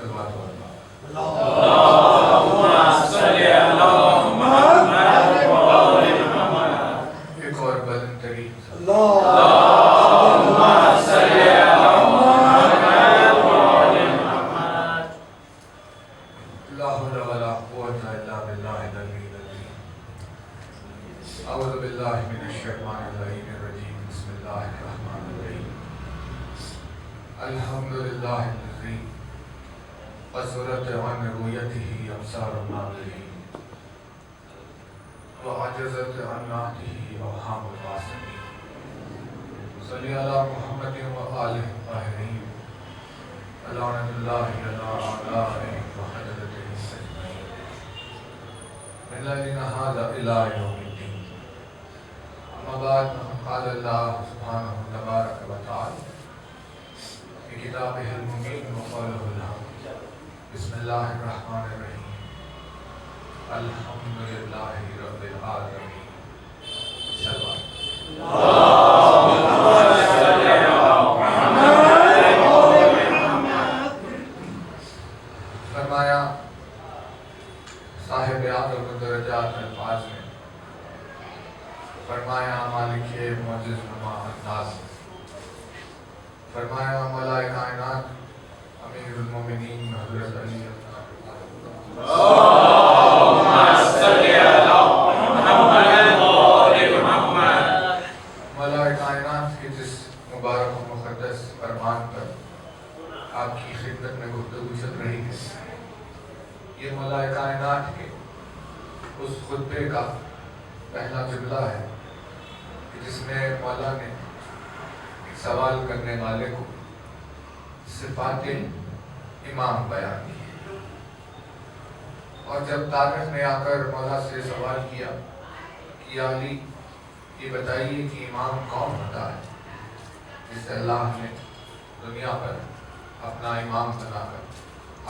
صلوات و اللہم صلی علی محمد وآل محمد. ایک اور بلند ترین اللہم صلی علی محمد وآل محمد. لا حول ولا قوة الا باللہ العلی العظیم. اعوذ باللہ من الشیطان اللعین الرجیم. بسم اللہ الرحمن الرحیم. الحمدللہ الذی قصرت عن رؤیتہ ابصار الناظرین وعجزت عن نعتہ اوہام الواصلین. صلی علی محمد وآلہ الطاہرین. لعنۃ اللہ علی اعدائہم وحضرتہم اجمعین. من ليلنا هذا إلى يوم الدين. أما بعد قال الله سبحانه تبارك وتعالى في كتابه المبين وقوله الحق. بسم الله الرحمن الرحيم. الحمد لله رب العالمين. صلوات. فرمایا صاحب اعظم الدرجات الفاظ میں، فرمایا مالک معجز نما انداز، فرمایا مولا کائنات امیر المومنین حضرت علی اللہم صلی علی محمد وآل محمد. مولا کائنات کے جس مبارک و مقدس فرمان پر آپ کی خدمت میں گفتگو چل رہی ہے، یہ مولا کائنات کے اس خطبے کا پہلا جملہ ہے جس میں مولا نے سوال کرنے والے کو صفات امام بیان کی. اور جب تاریخ نے آ کر مولا سے سوال کیا کہ یا علی یہ بتائیے کہ امام کون ہوتا ہے جسے اللہ نے دنیا پر اپنا امام بنا کر،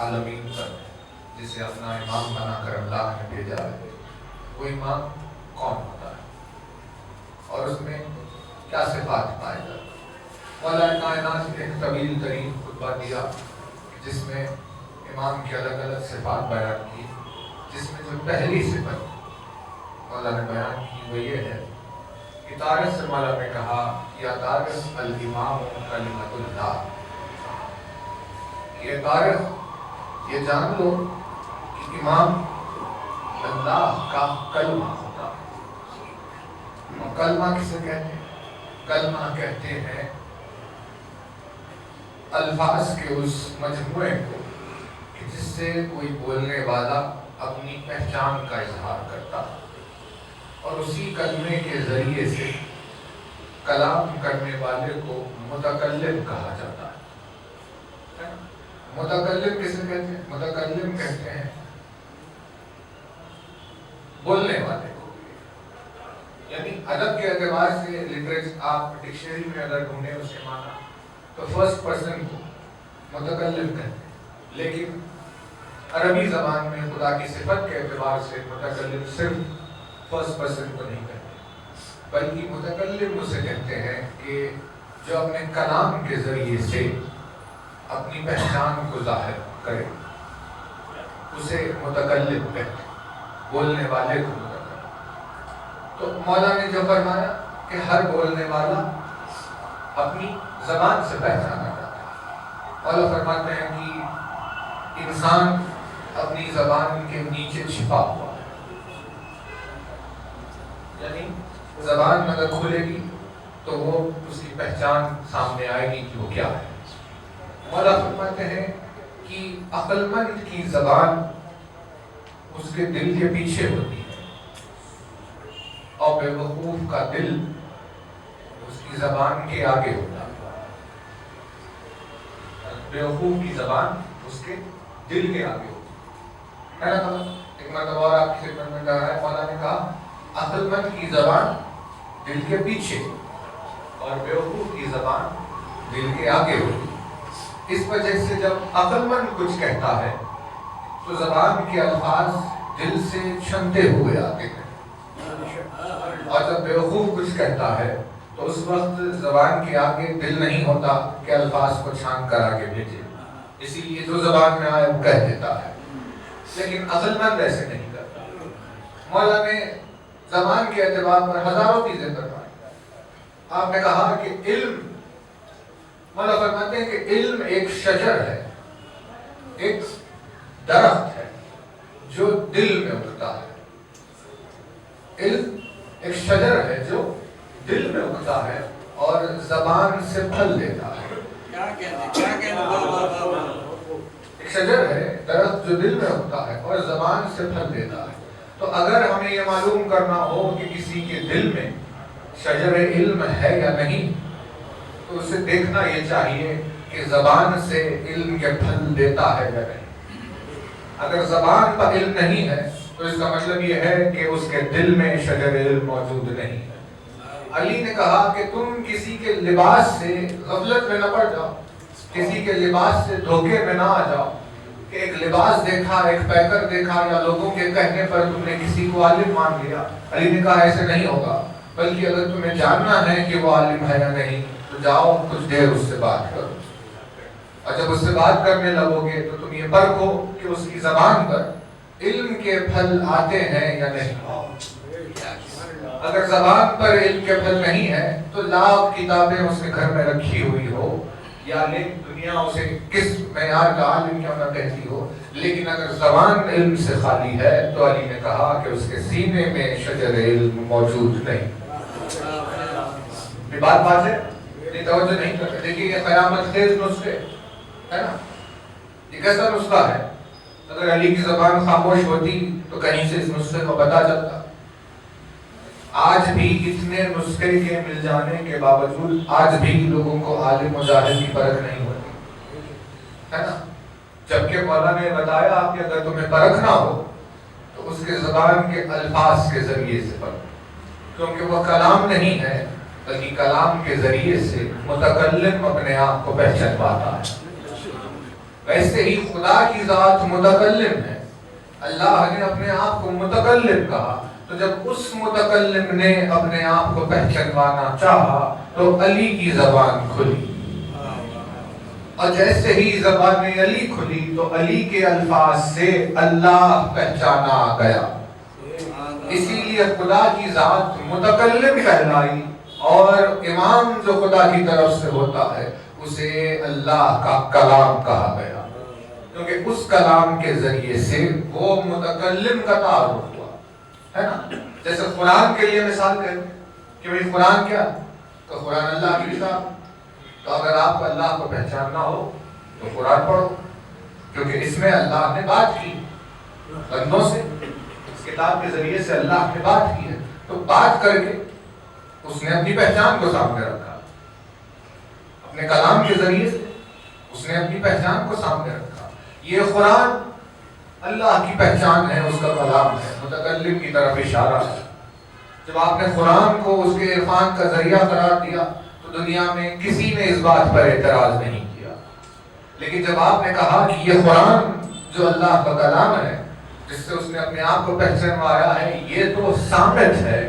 عالمین پر جسے اپنا امام بنا کر اللہ نے بھیجا ہے، وہ امام کون ہوتا ہے اور اس میں کیا صفات پائے جاتے ہیں. مولا کائنات نے ایک طویل ترین خطبہ دیا جس میں امام کی الگ الگ صفات بیان کی، جس میں جو پہلی صفت مولا نے بیان کی وہ یہ ہے کہ تاریخ سے مولا نے کہا یا تاریخ الامام کلمۃ اللہ. یہ تاریخ یہ جان لو کہ امام اللہ کا کلمہ ہوتا ہے. اور کلمہ کسے کہتے ہیں؟ کلمہ کہتے ہیں الفاظ کے اس مجموعے کو کہ جس سے کوئی بولنے والا اپنی پہچان کا اظہار کرتا ہے اور اسی کلمے کے ذریعے سے کلام کرنے والے کو متکلم کہا جاتا ہے. متکلم کسے کہتے ہیں؟ متکلم کہتے ہیں بولنے والے کو. یعنی ادب کے اعتبار سے لٹریچر آپ ڈکشنری میں اگر ڈھونڈیں اس کے معنی تو فرسٹ پرسن کو متکلم کہتے ہیں، لیکن عربی زبان میں خدا کی صفت کے اعتبار سے متکلم صرف فرسٹ پرسن کو نہیں کہتے، بلکہ متکلم اسے کہتے ہیں کہ جو اپنے کلام کے ذریعے سے اپنی پہچان کو ظاہر کرے، اسے متکلم کہتے ہیں، بولنے والے کو متکلم. تو مولا نے جو فرمایا کہ ہر بولنے والا اپنی زبان سے پہچانا جاتا ہے. مولا فرماتے ہیں کہ انسان اپنی زبان کے نیچے چھپا ہوا ہے، یعنی زبان اگر کھلے گی تو وہ اس کی پہچان سامنے آئے گی کہ وہ کیا ہے. مولا فرماتے ہیں کہ عقل مند کی زبان اس کے دل کے پیچھے ہوتی ہے اور بے وقوف کا دل اس کی زبان کے آگے ہوتا ہے. بے وقوف کی زبان اس کے دل کے آگے ہوتی ہے نا. ایک مرتبہ اور آپ کی خدمت میں کہا ہے، مولا نے کہا عقل مند کی زبان دل کے پیچھے اور بے وقوف کی زبان دل کے آگے ہوتی ہے. اس وجہ سے جب عقل مند کچھ کہتا ہے تو زبان کے الفاظ دل سے چھنتے ہوئے آتے ہیں، اور جب بیوقوف کچھ کہتا ہے تو اس وقت زبان کے آگے دل نہیں ہوتا کہ الفاظ کو چھان کر آگے بھیجے. اسی لیے جو زبان میں آئے وہ کہہ دیتا ہے، لیکن عقل مند ایسے نہیں کرتا۔ مولا نے زبان کے اعتبار پر ہزاروں چیزیں کروائی۔ آپ نے کہا کہ علم، مولا فرماتے ہیں کہ علم ایک شجر ہے، ایک درخت ہے جو دل میں اگتا ہے۔ علم ایک شجر ہے جو دل میں اگتا ہے اور زبان سے پھل دیتا ہے۔ ایک شجر ہے، درخت جو دل میں اگتا ہے اور زبان سے پھل دیتا ہے۔ تو اگر ہمیں یہ معلوم کرنا ہو کہ کسی کے دل میں شجر علم ہے یا نہیں، تو اسے دیکھنا یہ چاہیے کہ زبان سے علم کے پھل دیتا ہے یا نہیں۔ اگر زبان پر علم نہیں ہے تو اس کا مطلب یہ ہے کہ اس کے دل میں شجر علم موجود نہیں ہے۔ علی نے کہا کہ تم کسی کے لباس سے غفلت میں نہ پڑ جاؤ، کسی کے لباس سے دھوکے میں نہ آ جاؤ کہ ایک لباس دیکھا، ایک پیکر دیکھا یا لوگوں کے کہنے پر تم نے کسی کو عالم مان لیا۔ علی نے کہا ایسے نہیں ہوگا، بلکہ اگر تمہیں جاننا ہے کہ وہ عالم ہے یا نہیں تو جاؤ کچھ دیر اس سے بات کرو، اور جب اس سے بات کرنے لگو گے تو تم یہ پرکھو کہ اس کی زبان پر علم کے پھل آتے ہیں یا نہیں۔ اگر زبان پر علم کے پھل نہیں ہے تو لاکھ کتابیں اس نے گھر میں رکھی ہوئی ہو یا دنیا اسے کس معیار کا عالم کیوں نہ کہتی ہو، لیکن اگر زبان علم سے خالی ہے تو علی نے کہا کہ اس کے سینے میں شجر علم موجود نہیں۔ یہ بات ہے، یہ توجہ نہیں کرتے۔ دیکھیے یہ قیامت خیز نسخے ہے نا، یہ کیسا نسخہ ہے؟ اگر علی کی زبان خاموش ہوتی تو کہیں سے اس نسخے کو پتہ چلتا۔ آج بھی اتنے نسخے کے مل جانے کے باوجود آج بھی لوگوں کو عالم و جاہل کی فرق نہیں ہوتی ہے نا، جبکہ مولا نے بتایا کہ اگر تمہیں پرکھنا ہو تو اس کے زبان کے الفاظ کے ذریعے سے پرکھو، کیونکہ وہ کلام نہیں ہے بلکہ کلام کے ذریعے سے متکلم اپنے آپ کو پہچانواتا ہے۔ ویسے ہی خدا کی ذات متکلم ہے، اللہ نے اپنے آپ کو متکلم کہا، تو جب اس متکلم نے اپنے آپ کو پہچانوانا چاہا تو علی کی زبان کھلی، اور جیسے ہی زبان علی کھلی تو علی کے الفاظ سے اللہ پہچانا گیا۔ اسی لیے خدا کی ذات متکلم کہلائی، اور امام جو خدا کی طرف سے ہوتا ہے اسے اللہ کا کلام کہا گیا، کیونکہ اس کلام کے ذریعے سے وہ متکلم کا تعارف ہوا ہے نا۔ جیسے قرآن کے لیے مثال دیں کہ بھئی قرآن کیا، تو قرآن اللہ کی کتاب، تو اگر آپ کو اللہ کو پہچاننا ہو تو قرآن پڑھو، کیونکہ اس میں اللہ نے بات کی بندوں سے، اس کتاب کے ذریعے سے اللہ نے بات کی ہے، تو بات کر کے اس نے اپنی پہچان کو سامنے رکھا، اپنے کلام کے ذریعے سے اس نے اپنی پہچان کو سامنے رکھا۔ یہ قرآن اللہ کی پہچان ہے، اس کا کلام ہے، متکلم کی طرف اشارہ ہے۔ جب آپ نے قرآن کو اس کے عرفان کا ذریعہ قرار دیا تو دنیا میں کسی نے اس بات پر اعتراض نہیں کیا، لیکن جب آپ نے کہا کہ یہ قرآن جو اللہ کا کلام ہے جس سے اس نے اپنے آپ کو پہچانوایا ہے، یہ تو صامت ہے،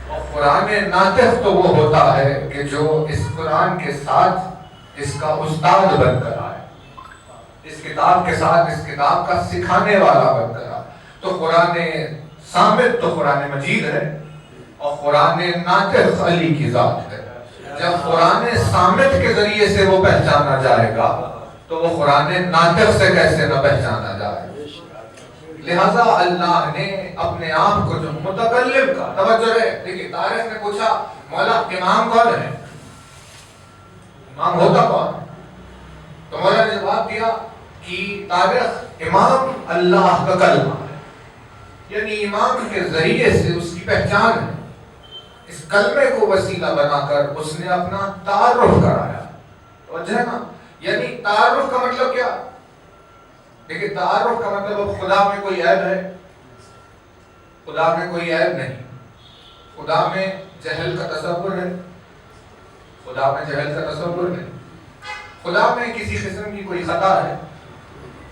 اور قرآن ناطق تو وہ ہوتا ہے کہ جو اس قرآن کے ساتھ اس کا استاد بن کر آئے، اس کتاب کے ساتھ اس کتاب کا سکھانے والا بن کر آئے۔ تو قرآن صامت تو قرآن مجید ہے، اور قرآن ناطق علی کی ذات ہے۔ جب قرآن صامت کے ذریعے سے وہ پہچانا جائے گا تو وہ قرآن ناطق سے کیسے نہ پہچانا جائے۔ لہذا اللہ نے اپنے آپ کو جو متکلم کا توجہ ہے، دیکھیے تاریخ نے پوچھا مولا امام کون ہے، امام ہوتا کون، تو مولا نے جواب دیا کہ تاریخ امام اللہ کا کلمہ ہے، یعنی امام کے ذریعے سے اس کی پہچان ہے، اس کلمے کو وسیلہ بنا کر اس نے اپنا تعارف کرایا۔ توجہ ہے نا، یعنی تعارف کا مطلب کیا، دیکھیں تعارف کا مطلب اب خدا میں کوئی عیب ہے، خدا میں کوئی عیب نہیں، خدا میں جہل کا تصور ہے، خدا میں جہل کا تصور نہیں، خدا میں کسی قسم کی کوئی خطا ہے،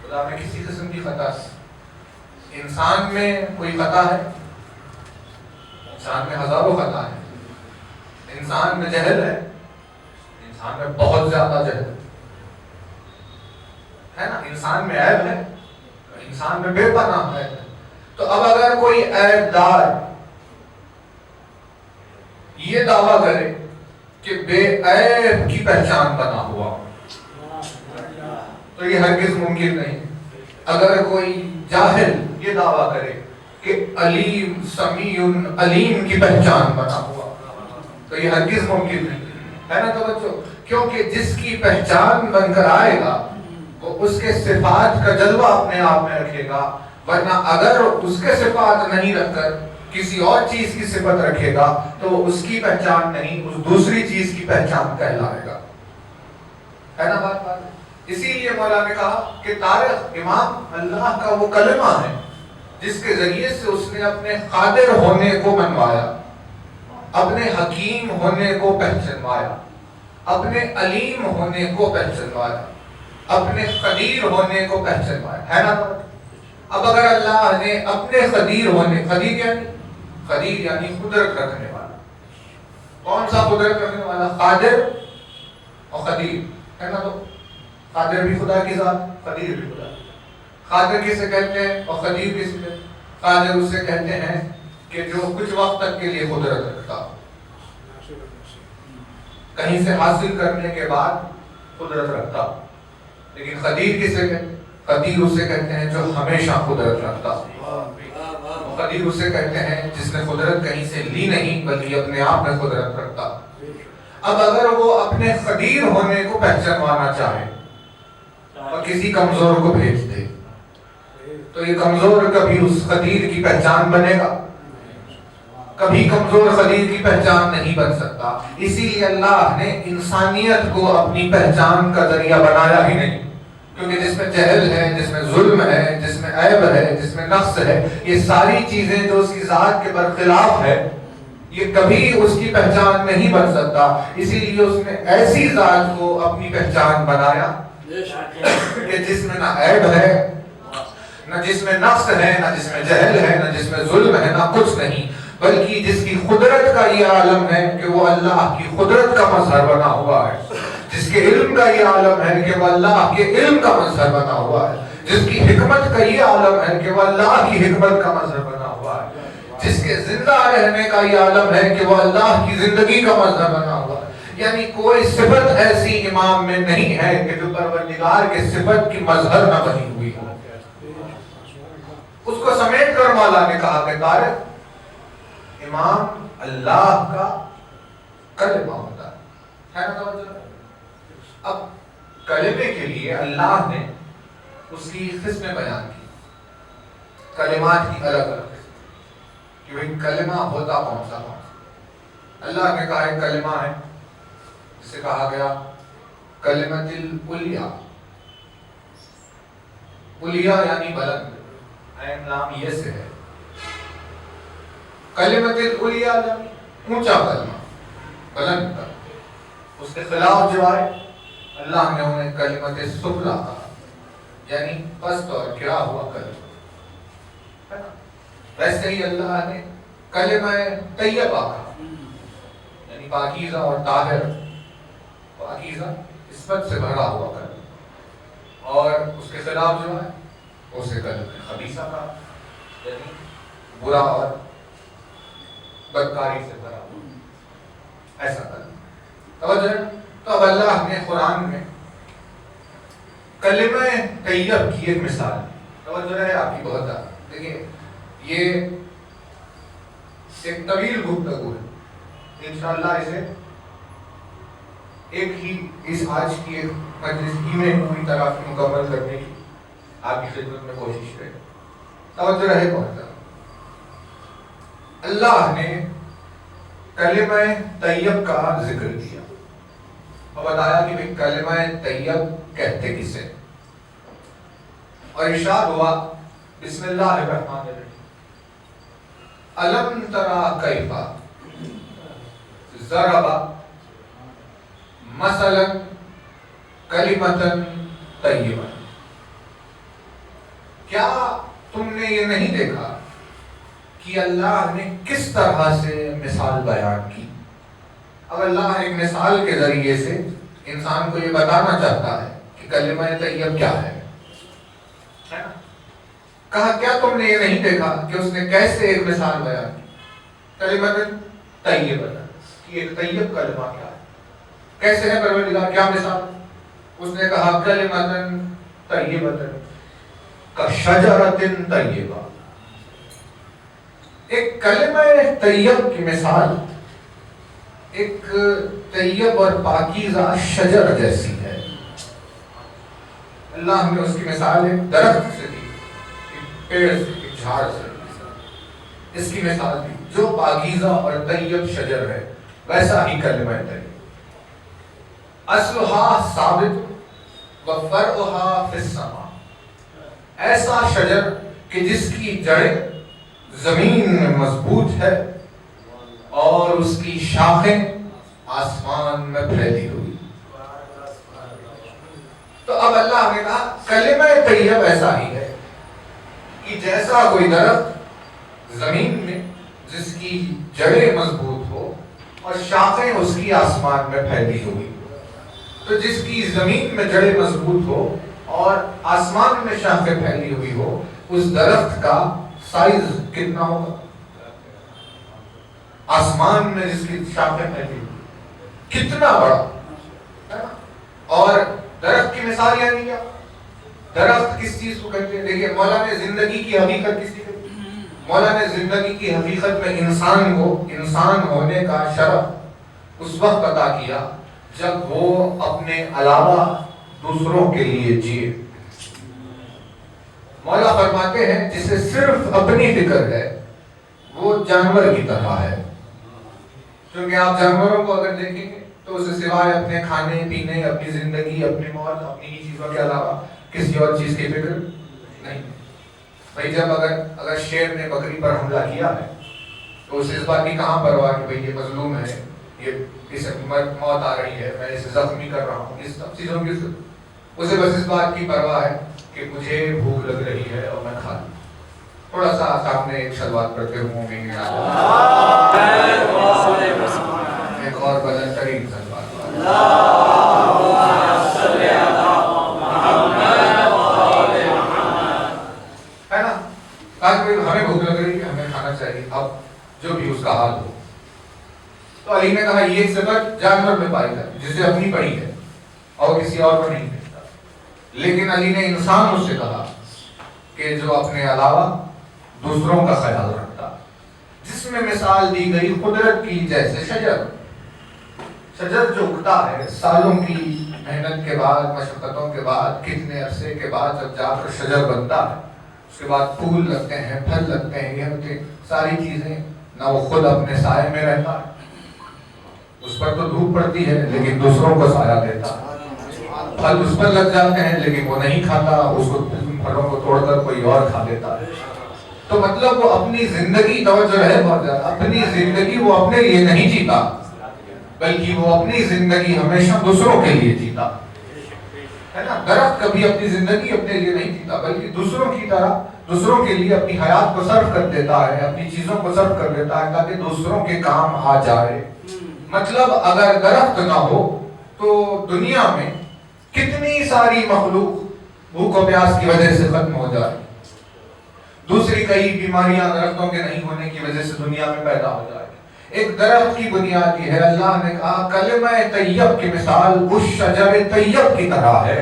خدا میں کسی قسم کی خطا ہے، انسان میں کوئی خطا ہے، انسان میں ہزاروں خطا ہے، انسان میں جہل ہے، انسان میں بہت زیادہ جہل، ہے نا، انسان میں عیب ہے، انسان میں بے پناہ ہے. تو اب اگر کوئی عیب دار یہ دعویٰ کرے کہ بے عیب کی پہچان بنا ہوا، تو یہ ہرگز ممکن نہیں. اگر کوئی جاہل یہ دعویٰ کرے کہ علیم سمیع علیم کی پہچان بنا ہوا، تو یہ ہرگز ممکن نہیں ہے نا. توجہ، کیونکہ جس کی پہچان بن کر آئے گا وہ اس کے صفات کا جلوہ اپنے آپ میں رکھے گا، ورنہ اگر اس کے صفات نہیں رکھ کر کسی اور چیز کی صفت رکھے گا تو وہ اس کی پہچان نہیں، اس دوسری چیز کی پہچان کہلائے گا. ہے نا بات؟ اسی لیے مولا نے کہا کہ طارق امام اللہ کا وہ کلمہ ہے جس کے ذریعے سے اس نے اپنے قادر ہونے کو منوایا، اپنے حکیم ہونے کو پہچنوایا، اپنے علیم ہونے کو پہچنوایا، اپنے قدیر ہونے کو پہچنوایا. ہے نا؟ اب اگر اللہ نے اپنے قدیر ہونے، قدیر یعنی قدرت رکھنے والا، کون سا قدرت رکھنے والا؟ قادر اور قدیر. ہے نا؟ تو قادر بھی خدا کی ذات، قدیر بھی خدا. قادر کسے کہتے ہیں اور قدیر کسے کہتے ہیں؟ قادر اسے کہتے ہیں کہ جو کچھ وقت تک کے لیے قدرت رکھتا، کہیں سے حاصل کرنے کے بعد قدرت رکھتا. لیکن قدیر کسے کہتے ہیں؟ قدیر اسے کہتے ہیں جو ہمیشہ قدرت رکھتا. قدیر اسے کہتے ہیں جس نے قدرت کہیں سے لی نہیں بلکہ اپنے آپ میں قدرت رکھتا. اب اگر وہ اپنے قدیر ہونے کو پہچانوانا چاہے اور کسی کمزور کو بھیج دے تو یہ کمزور کبھی اس قدیر کی پہچان بنے گا؟ کبھی کمزور قدیر کی پہچان نہیں بن سکتا. اسی لیے اللہ نے انسانیت کو اپنی پہچان کا ذریعہ بنایا ہی نہیں، کیونکہ جس میں جہل ہے، جس میں ظلم ہے، جس میں عیب ہے، جس میں نقص ہے، یہ ساری چیزیں جو اس کی ذات کے برخلاف ہے، یہ کبھی اس کی پہچان نہیں بن سکتا. اسی لیے اس نے ایسی ذات کو اپنی پہچان بنایا کہ جس میں نہ عیب ہے، نہ جس میں نقص ہے، نہ جس میں جہل ہے، نہ جس میں ظلم ہے، نہ کچھ نہیں، بلکہ جس کی قدرت کا یہ عالم ہے کہ وہ اللہ کی قدرت کا مظہر بنا ہوا ہے، جس کے علم کا یہ عالم ہے کہ وہ اللہ کے علم کا مظہر بنا ہوا ہے، جس کی حکمت کا یہ عالم ہے کہ وہ اللہ کی حکمت کا مظہر بنا ہوا ہے، جس کے زندہ رہنے کا یہ عالم ہے کہ وہ اللہ کی زندگی کا مظہر بنا ہوا ہے. یعنی کوئی صفت ایسی امام میں نہیں ہے کہ جو پروردگار کے صفت کی مظہر نہ بنی ہوئی ہو. اس کو سمیٹ کر مولا نے کہا کہ طارق، امام اللہ کا کلمہ ہوتا ہے نا. توجہ. اب کلمے کے لیے اللہ نے اس کی قسمیں بیان کی، کلمات کی الگ الگ قسم، کہ وہ کلمہ ہوتا کون سا. اللہ نے کہا ایک کلمہ ہے جسے کہا گیا کلمۃ العلیٰ. علیٰ یعنی بلند، عین نام یہ سے ہے. کلمۃ العلیٰ یعنی اونچا کلمہ، بلند کلمہ. اس کے خلاف جو آئے اللہ نے انہیں کلمۃ السفلیٰ کہا، یعنی پست اور گرا ہوا کلمہ. ویسے ہی اللہ نے کلمہ طیبہ کہا، یعنی پاکیزہ اور طاہر، پاکیزہ عصمت سے بھرا ہوا کلمہ. اور اس کے خلاف جو ہے اسے کلمہ خبیثہ کہا، یعنی برا اور بدکاری سے بھرا ہوا ایسا کلمہ. توجہ. تو اب اللہ نے قرآن میں کلمہ طیب کی ایک مثال، توجہ ہے آپ کی بہت زیادہ. دیکھیے یہ ایک طویل گفتگو ہے، انشاءاللہ اسے ایک ہی اس آج کی ایک مجلس ہی میں پوری طرح مکمل کرنے کی آپ کی خدمت میں کوشش کریں. توجہ رہے بہت زیادہ. اللہ نے کلمہ طیب کا ذکر کیا اور بتایا کہ بھئی کلمہ طیب کہتے کسے، اور ارشاد ہوا بسم اللہ الرحمن الرحیم الم ترى کیف ضرب مثلا کلمۃ طیبہ. کیا تم نے یہ نہیں دیکھا کہ اللہ نے کس طرح سے مثال بیان کی. اب اللہ ایک مثال کے ذریعے سے انسان کو یہ بتانا چاہتا ہے کہ کلمہ طیب کیا ہے. ہے نا؟ کہا کیا تم نے یہ نہیں دیکھا کہ اس نے کیسے ایک مثال بیان کی؟ کلمۃ طیبۃ، کہ ایک طیب کلمہ کیا ہے، کیسے ہے پروردگار، کیا مثال؟ اس نے کہا کلمۃ طیبۃ کشجرۃ طیبہ، ایک کلمہ طیب کی مثال ایک طیب اور پاکیزہ شجر جیسی ہے۔ اللہ نے اس کی مثال ایک درخت سے دی، ایک پیڑ سے، ایک جھاڑ سے اس کی مثال دی، جو پاکیزہ اور طیب شجر ہے ویسا ہی کلمہ طیب۔ اصلها ثابت وفرعها فی السماء، ایسا شجر کہ جس کی جڑیں زمین میں مضبوط ہے اور اس کی شاخیں آسمان میں پھیلی ہوئی۔ تو اب اللہ نے کہا کلمہ طیب ایسا ہی ہے کہ جیسا کوئی درخت زمین میں جس کی جڑیں مضبوط ہو اور شاخیں اس کی آسمان میں پھیلی ہوئی، تو جس کی زمین میں جڑیں مضبوط ہو اور آسمان میں شاخیں پھیلی ہوئی ہو، اس درخت کا سائز کتنا ہوگا؟ آسمان میں جس کی شاخیں پھیلی ہوئی کتنا بڑا، اور درخت کی مثال یعنی کیا؟ درخت کس چیز کو کہتے ہیں؟ دیکھیے مولا نے زندگی کی حقیقت کس چیز کی؟ مولا نے زندگی کی حقیقت میں انسان کو انسان ہونے کا شرف اس وقت عطا کیا جب وہ اپنے علاوہ دوسروں کے لیے جیے۔ مولا فرماتے ہیں جسے صرف اپنی فکر ہے وہ جانور کی طرح ہے، کیونکہ آپ جانوروں کو اگر دیکھیں گے تو اسے سوائے اپنے کھانے پینے، اپنی زندگی، اپنی موت، اپنی ہی چیزوں کے علاوہ کسی اور چیز کی فکر نہیں۔ بھائی جب اگر شیر نے بکری پر حملہ کیا ہے تو اسے اس بات کی کہاں پرواہ کہ بھئی یہ مظلوم ہے، اسے موت آ رہی ہے، میں اسے زخمی کر رہا ہوں، اس سب چیزوں کی اسے بس اس بات کی پرواہ ہے کہ مجھے بھوک لگ رہی ہے اور میں کھا لوں۔ تھوڑا سا سامنے ایک شلوات پڑھتے ہوں گے، ایک اور بدل ترین شلوات ہے نا؟ ہمیں بھوک لگ رہی ہے، ہمیں کھانا چاہیے، اب جو بھی اس کا حال ہو۔ تو علی نے کہا یہ صفت جانور میں پائی جاتی جسے اپنی پڑی ہے اور کسی اور کو نہیں دیتا، لیکن علی نے انسان اس سے کہا کہ جو اپنے علاوہ دوسروں کا خیال رکھتا، جس میں مثال دی گئی قدرت کی جیسے شجر جو اگتا ہے سالوں کی محنت کے بعد، مشقتوں کے بعد، کتنے عرصے کے بعد جب جا کر شجر بنتا ہے، اس کے بعد پھول لگتے ہیں، پھل لگتے ہیں، یہ ہوتے ساری چیزیں، نہ وہ خود اپنے سائے میں رہتا ہے، اس پر تو دھوپ پڑتی ہے لیکن دوسروں کو سایہ دیتا ہے، پھل اس پر لگ جاتے ہیں لیکن وہ نہیں کھاتا، اس کو پھلوں کو توڑ کر کوئی اور کھا لیتا ہے۔ تو مطلب وہ اپنی زندگی، توجہ ہے بہت زیادہ، اپنی زندگی وہ اپنے لیے نہیں جیتا بلکہ وہ اپنی زندگی ہمیشہ دوسروں کے لیے جیتا ہے نا۔ درخت کبھی اپنی زندگی اپنے لیے نہیں جیتا بلکہ دوسروں کی طرح دوسروں کے لیے اپنی حیات کو صرف کر دیتا ہے، اپنی چیزوں کو صرف کر دیتا ہے تاکہ دوسروں کے کام آ جائے۔ مطلب اگر درخت نہ ہو تو دنیا میں کتنی ساری مخلوق بھوک و پیاس کی وجہ سے ختم ہو جائے، دوسری کئی بیماریاں درختوں کے نہیں ہونے کی وجہ سے دنیا میں پیدا ہو جائے۔ ایک درخت کی بنیاد یہ ہے، اللہ نے کہا کلمہ طیب کی مثال اس شجر طیب کی طرح ہے،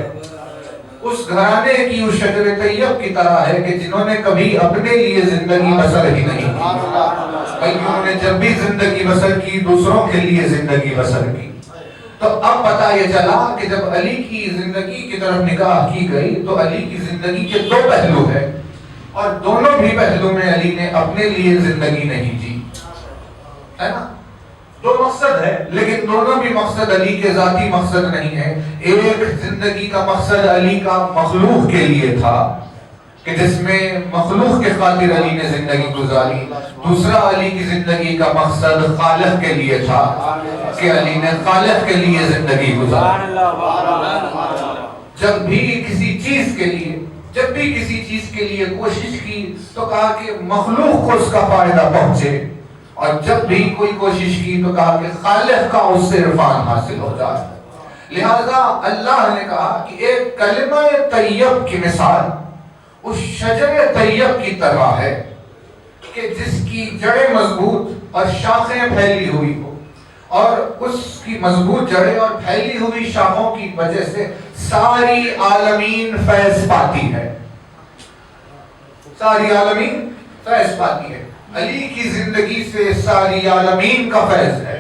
اس گھرانے کی اس شجر طیب کی طرح ہے کہ جنہوں نے کبھی اپنے لیے زندگی بسر ہی نہیں کی بلکہ انہوں نے جب بھی زندگی بسر کی دوسروں کے لیے زندگی بسر کی۔ تو اب پتہ یہ چلا کہ جب علی کی زندگی کی طرف نگاہ کی گئی تو علی کی زندگی کے دو پہلو ہیں اور دونوں بھی پہلو میں علی نے اپنے لیے زندگی نہیں جی، ہے نا؟ دو مقصد ہے لیکن دونوں بھی مقصد علی کے ذاتی مقصد نہیں ہے۔ ایک زندگی کا مقصد علی کا مخلوق کے لیے تھا کہ جس میں مخلوق کے خاطر علی نے زندگی گزاری، دوسرا علی کی زندگی کا مقصد خالق کے لیے تھا کہ علی نے خالق کے لیے زندگی گزاری۔ جب بھی کسی چیز کے لیے کوشش کی تو کہا کہ مخلوق کو اس کا فائدہ پہنچے، اور جب بھی کوئی کوشش کی تو کہا کہ خالق کا اس سے عرفان حاصل ہو جائے۔ لہذا اللہ نے کہا کہ ایک کلمہ طیب کی مثال اس شجر طیب کی طرح ہے کہ جس کی جڑیں مضبوط اور شاخیں پھیلی ہوئی ہو، اور اس کی مضبوط جڑیں اور پھیلی ہوئی شاخوں کی وجہ سے ساری عالمین فیض پاتی ہے، ساری عالمین فیض پاتی ہے۔ علی کی زندگی سے ساری عالمین کا فیض ہے،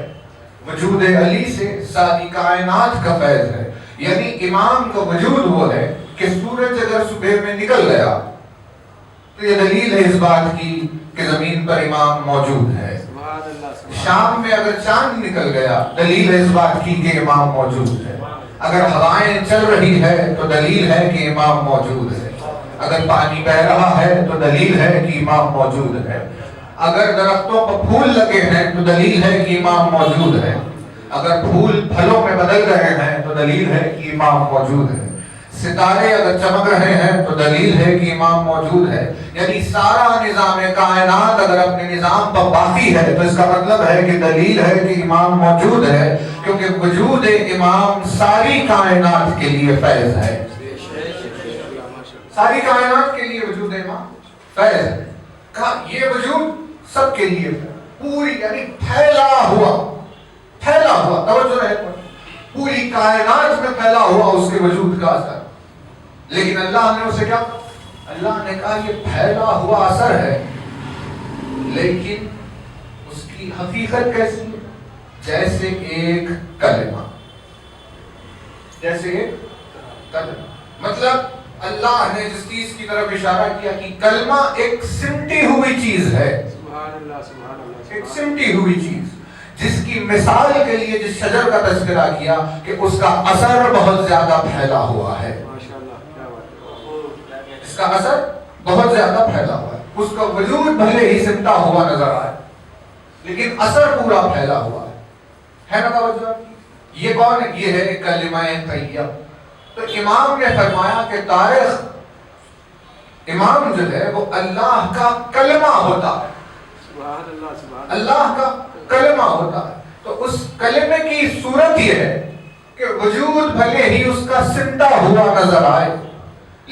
وجود علی سے ساری کائنات کا فیض ہے۔ یعنی امام کا وجود وہ ہے کہ سورج اگر صبح میں نکل گیا تو یہ دلیل ہے اس بات کی کہ زمین پر امام موجود ہے۔ شام میں اگر چاند نکل گیا دلیل ہے اس بات کی کہ امام موجود ہے۔ اگر ہوائیں چل رہی ہے تو دلیل ہے کہ امام موجود ہے۔ اگر پانی بہ رہا ہے تو دلیل ہے کہ امام موجود ہے۔ اگر درختوں پر پھول لگے ہیں تو دلیل ہے کہ امام موجود ہے۔ اگر پھول پھلوں میں بدل رہے ہیں تو دلیل ہے کہ امام موجود ہے۔ ستارے اگر چمک رہے ہیں تو دلیل ہے کہ امام موجود ہے۔ یعنی سارا نظام کائنات اگر اپنے نظام پر باقی ہے تو اس کا مطلب ہے کہ دلیل ہے کہ امام موجود ہے، کیونکہ وجود امام ساری کائنات کے لیے فیض ہے۔ ساری کائنات کے لیے وجود امام فیض ہے۔ یہ وجود سب کے لیے پوری یعنی پھیلا ہوا توجہ رہے پوری کائنات میں پھیلا ہوا اس کے وجود کا اثر۔ لیکن اللہ نے اسے کیا، اللہ نے کہا یہ پھیلا ہوا اثر ہے، لیکن اس کی حقیقت کیسی ہے؟ جیسے ایک کلمہ، جیسے ایک کلمہ۔ مطلب اللہ نے جس چیز کی طرف اشارہ کیا کہ کلمہ ایک سمٹی ہوئی چیز ہے، ایک سمٹی ہوئی چیز، جس کی مثال کے لیے جس شجر کا تذکرہ کیا کہ اس کا اثر بہت زیادہ پھیلا ہوا ہے، اس کا اثر بہت زیادہ پھیلا ہوا ہے۔ اس کا وجود بھلے ہی سمٹا ہوا نظر آئے لیکن اثر پورا پھیلا ہوا ہے نا توجہ؟ یہ کون ہے؟ یہ ہے کلمہ طیب۔ تو امام نے فرمایا کہ تاریخ امام جو ہے وہ اللہ کا کلمہ ہوتا ہے، اللہ کا کلمہ ہوتا ہے۔ تو اس کلمے کی صورت یہ ہے کہ وجود بھلے ہی اس کا سمٹا ہوا نظر آئے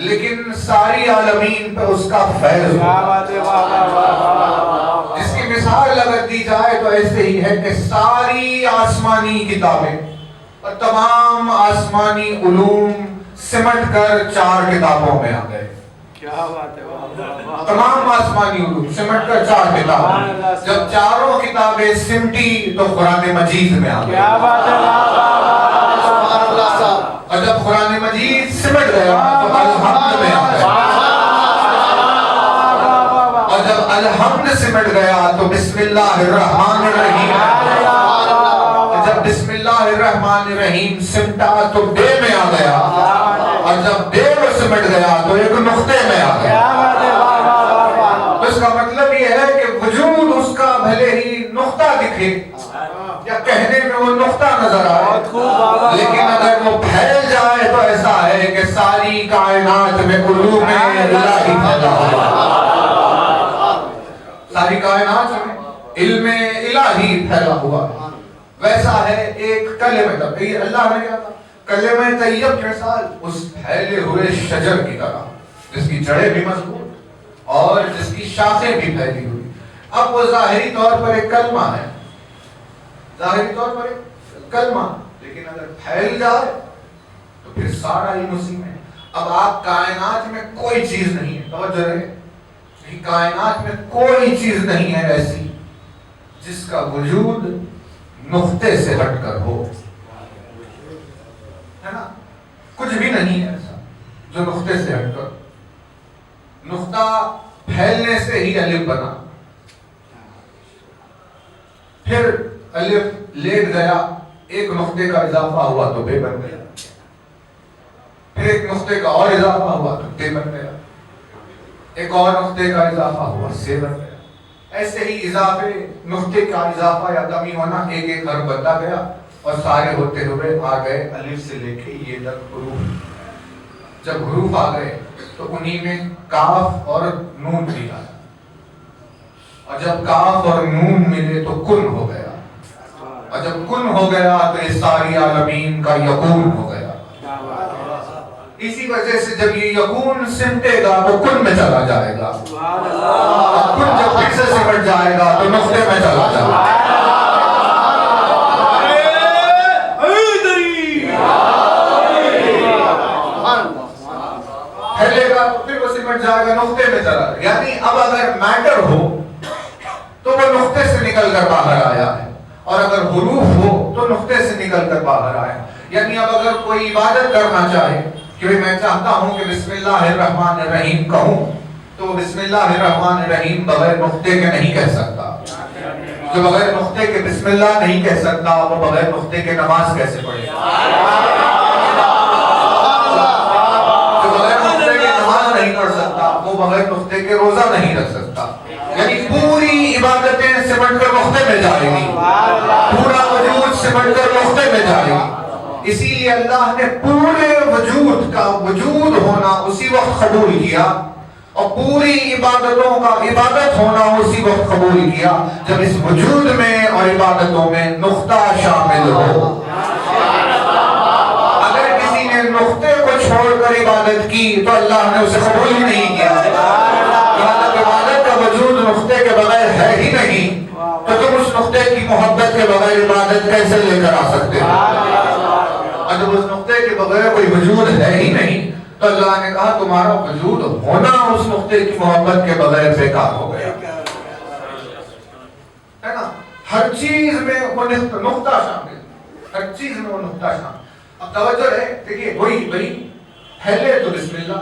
لیکن ساری عالمین پہ اس کا فیض ہوتا ہے۔ جس کی مثال اگر دی جائے تو ایسے ہی ہے کہ ساری آسمانی کتابیں اور تمام آسمانی علوم سمٹ کر 4 کتابوں میں آ گئے۔ کیا بات ہے، تمام آسمانی علوم سمٹ کر 4 کتاب، جب چاروں کتابیں سمٹی تو قرآن مجید میں آ گئی۔ کیا بات ہے، اور جب قرآن مجید سمٹ گیا تو الحمد میں آ گیا، اور جب الحمد سمٹ گیا تو بسم اللہ الرحمن الرحیم، جب بسم اللہ الرحمن الرحیم سمٹا تو بے میں آ گیا، اور جب بے میں سمٹ گیا تو ایک نقطے میں آ گیا۔ تو اس کا مطلب یہ ہے کہ وجود اس کا بھلے ہی نقطہ دکھے یا کہنے میں وہ نقطہ نظر آئے، لیکن اگر وہ پھیل جائے تو ایسا ہے کہ ساری کائنات میں علوم الہی پھیلا ہوا ہے، ساری کائنات میں علم الہی پھیلا ہوا ہے۔ ویسا ہے ایک کلمہ طیب۔ اللہ نے کیا کہا؟ کلمہ طیب کے ساتھ اس پھیلے ہوئے شجر کی طرح جس کی جڑیں بھی مضبوط اور جس کی شاخیں بھی پھیلی ہوئی۔ اب وہ ظاہری طور پر ایک کلمہ ہے، ظاہری طور پر ایک کلمہ، لیکن اگر پھیل جائے تو پھر سارا علم اسی میں۔ اب آپ کائنات میں کوئی چیز نہیں ہے، توجہ رہے، کائنات میں کوئی چیز نہیں ہے ایسی جس کا وجود نقطے سے ہٹ کر ہو، ہے نا؟ کچھ بھی نہیں ہے ایسا جو نقطے سے ہٹ کر، نقطہ پھیلنے سے ہی الف بنا، پھر الف لیٹ گیا، ایک نقطے کا اضافہ ہوا تو بے بن گیا، پھر ایک نقطے کا اور اضافہ ہوا تو تے بن گیا، ایک اور نقطے کا اضافہ ہوا سے بن گیا۔ ایسے ہی اضافے، نقطے کا اضافہ یا کمی ہونا ایک ایک حرف بنتا گیا اور سارے ہوتے ہوئے آ گئے الف سے لے کے یہ تک حروف۔ جب حروف آ گئے تو انہی میں کاف اور نون بھی آیا، اور جب کاف اور نون ملے تو کن ہو گیا، اور جب کن ہو گیا تو یہ ساری عالمین کا یقون ہو گیا، اسی وجہ سے جب یہ یکون سمٹے گا تو کن میں چلا جائے گا، اور کن جب پھر سے سمٹ جائے گا تو نقطے میں چلا جائے گا۔ پھیلے گا تو پھر وہ سمٹ جائے گا، نقطے میں چلا جائے گا۔ یعنی اب اگر میٹر ہو تو وہ نقطے سے نکل کر باہر آیا ہے، اور اگر حروف ہو تو نقطے سے نکل کر باہر آیا ہے۔ یعنی اب اگر کوئی عبادت کرنا چاہے کہ میں چاہتا ہوں کہ بسم اللہ الرحمن الرحیم کہوں، تو بسم اللہ الرحمن الرحیم بغیر نقطے کے نہیں کہہ سکتا۔ جو بغیر نقطے کے بسم اللہ نہیں کہہ سکتا وہ بغیر نقطے کے نماز کیسے پڑھے گا؟ جو بغیر نقطے کے نماز نہیں پڑھ سکتا وہ بغیر نقطے کے روزہ نہیں رکھ سکتا۔ یعنی پوری عبادتیں سمٹ کر نقطے میں جائیں گی، پورا وجود سمٹ کر نقطے میں جائے گی۔ اسی لیے اللہ نے پورے وجود کا وجود ہونا اسی وقت قبول کیا، اور پوری عبادتوں کا عبادت ہونا اسی وقت قبول کیا جب اس وجود میں اور عبادتوں میں نقطہ شامل ہو۔ اگر کسی نے نقطے کو چھوڑ کر عبادت کی تو اللہ نے اسے قبول ہی نہیں کیا۔ عبادت کا وجود نقطے کے بغیر ہے ہی نہیں، تو تم اس نقطے کی محبت کے بغیر عبادت کیسے لے کر آ سکتے ہو؟ اور جب اس نقطے کے بغیر کوئی وجود ہے ہی نہیں تو اللہ نے کہا تمہارا وجود ہونا اس نقطے کی محبت کے بغیر بیکار ہو گیا، ہے نا؟ ہر چیز میں وہ نقطہ شامل، ہر چیز میں وہ نقطہ شامل۔ اب توجہ ہے، دیکھیے وہی پھیلے تو بسم اللہ،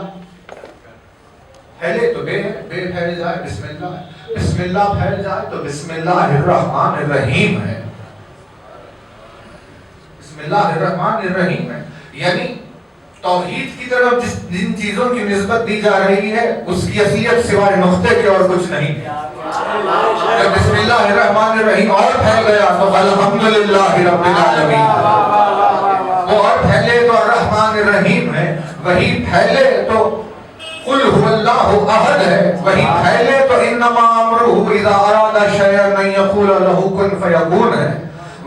پھیلے تو بے پھیل جائے بسم اللہ، بسم اللہ پھیل جائے تو بسم اللہ الرحمن الرحیم ہے، بسم اللہ الرحمن الرحیم ہے۔ یعنی توحید کی طرف جن چیزوں کی نسبت دی جا رہی ہے اس کی اصلیت سوائے نقطے کے اور کچھ نہیں۔ جب بسم اللہ الرحمن الرحیم اور پھیل گیا تو الحمدللہ رب العالمین، وہ اور پھیلے تو الرحمن الرحیم ہے، وہی پھیلے تو قل هو اللہ احد ہے، وہی پھیلے تو انما امرہ اذا اراد شیئا ان یقول له کن فیکون ہے،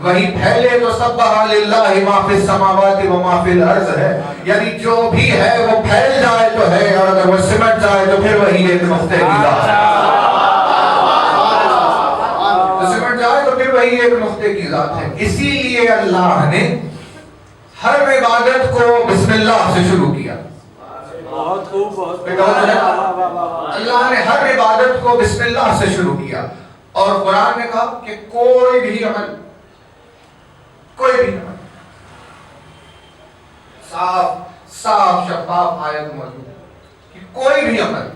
وہی پھیلے تو سبح للہ ما فی السماوات و ما فی الارض ہے۔ یعنی جو بھی ہے وہ پھیل جائے تو ہے، اور اگر وہ سمٹ جائے تو پھر وہی ایک نقطے کی ذات ہے، تو سمٹ جائے تو پھر وہی ایک نقطے کی ذات ہے۔ اسی لیے اللہ نے ہر عبادت کو بسم اللہ سے شروع کیا۔ بہت خوب، بہت اللہ نے ہر عبادت کو بسم اللہ سے شروع کیا، اور قرآن نے کہا کہ کوئی بھی عمل صاف شفاف آیت موجود ہے کہ کوئی بھی عمل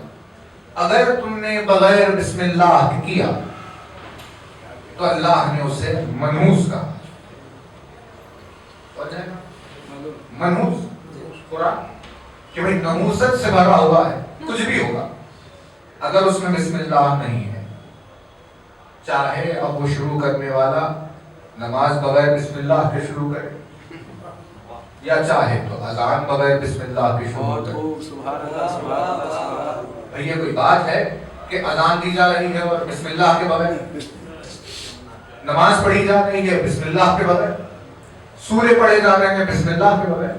اگر تم نے بغیر بسم اللہ کیا تو اللہ نے اسے منحوس کہا۔ منحوس قرآن کہ بھئی نحوست سے بھرا ہوا ہے، کچھ بھی ہوگا اگر اس میں بسم اللہ نہیں ہے، چاہے اب وہ شروع کرنے والا نماز بغیر بسم اللہ کے شروع کرے یا چاہے تو اذان بغیر بسم اللہ کے شروع کرے۔ یہ کوئی بات ہے کہ اذان دی جا رہی ہے اور بسم اللہ کے بغیر، نماز پڑھی جا رہی ہے بسم اللہ کے بغیر، سورے پڑھے جا رہے ہیں بسم اللہ کے بغیر؟